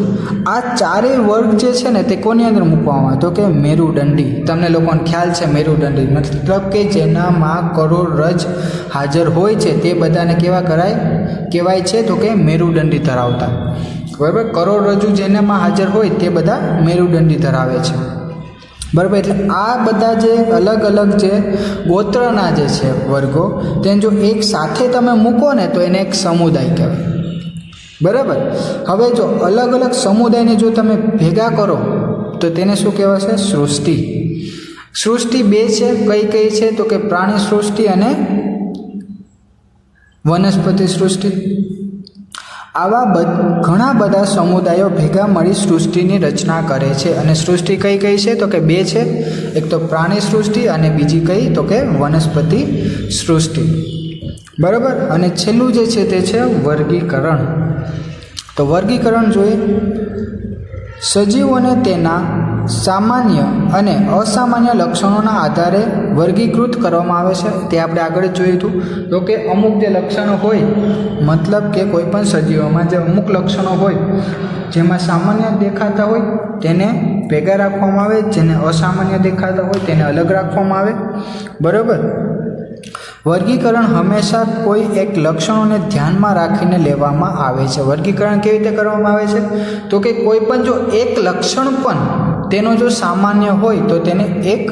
[SPEAKER 1] આ ચારેય વર્ગ જે છે ને તે કોની અંદર મૂકવામાં આવે? તો કે મેરુદંડી. તમને લોકોને ખ્યાલ છે મેરુદંડી મતલબ કે જેનામાં કરોડરજ હાજર હોય છે તે બધાને કહેવાય છે તો કે મેરુદંડી ધરાવતા. બરાબર. કરોડરજ્જુ જેનામાં હાજર હોય તે બધા મેરુદંડી ધરાવે છે. બરાબર. એટલે આ બધા જે અલગ અલગ જે ગોત્રના જે છે વર્ગો, તેને જો એક સાથે તમે મૂકો ને તો એને એક સમુદાય કહેવાય. બરાબર. હવે જો અલગ અલગ સમુદાયને જો તમે ભેગા કરો તો તેને શું કહેવાશે? સૃષ્ટિ. સૃષ્ટિ બે છે. કઈ કઈ છે? તો કે પ્રાણી સૃષ્ટિ અને વનસ્પતિ સૃષ્ટિ. આવા ઘણા બધા સમુદાયો ભેગા મળી સૃષ્ટિની રચના કરે છે. અને સૃષ્ટિ કઈ કઈ છે? તો કે બે છે. એક તો પ્રાણી સૃષ્ટિ અને બીજી કઈ? તો કે વનસ્પતિ સૃષ્ટિ. બરાબર. અને છેલ્લું જે છે તે છે વર્ગીકરણ. તો વર્ગીકરણ જોઈએ. સજીવોને તેના સામાન્ય અને અસામાન્ય લક્ષણોના આધારે વર્ગીકૃત કરવામાં આવે છે. તે આપણે આગળ જ જોયું હતું. તો કે અમુક જે લક્ષણો હોય, મતલબ કે કોઈ પણ સજીવોમાં જે અમુક લક્ષણો હોય જેમાં સામાન્ય દેખાતા હોય તેને ભેગા રાખવામાં આવે, જેને અસામાન્ય દેખાતા હોય તેને અલગ રાખવામાં આવે. બરાબર. વર્ગીકરણ હંમેશા કોઈ એક લક્ષણોને ધ્યાનમાં રાખીને લેવામાં આવે છે. વર્ગીકરણ કેવી રીતે કરવામાં આવે છે? તો કે કોઈ પણ જો એક લક્ષણ પણ તેનો જો સામાન્ય હોય તો તેને એક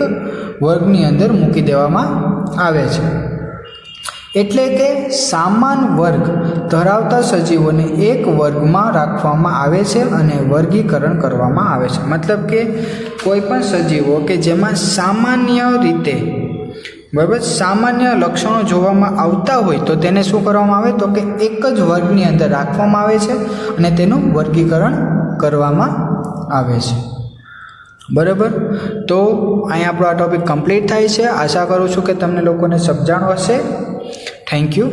[SPEAKER 1] વર્ગની અંદર મૂકી દેવામાં આવે છે. એટલે કે સમાન વર્ગ ધરાવતા સજીવોને એક વર્ગમાં રાખવામાં આવે છે અને વર્ગીકરણ કરવામાં આવે છે. મતલબ કે કોઈ પણ સજીવો કે જેમાં સામાન્ય રીતે, બરાબર, સામાન્ય લક્ષણો જોવામાં આવતા હોય તો તેને શું કરવામાં આવે? તો કે એક જ વર્ગની અંદર રાખવામાં આવે છે અને તેનું વર્ગીકરણ કરવામાં આવે છે. બરાબર. તો અહીંયા આપણો આ ટોપિક કમ્પ્લીટ થાય છે. આશા કરું છું કે તમને લોકોને સમજાણું હશે. Thank you.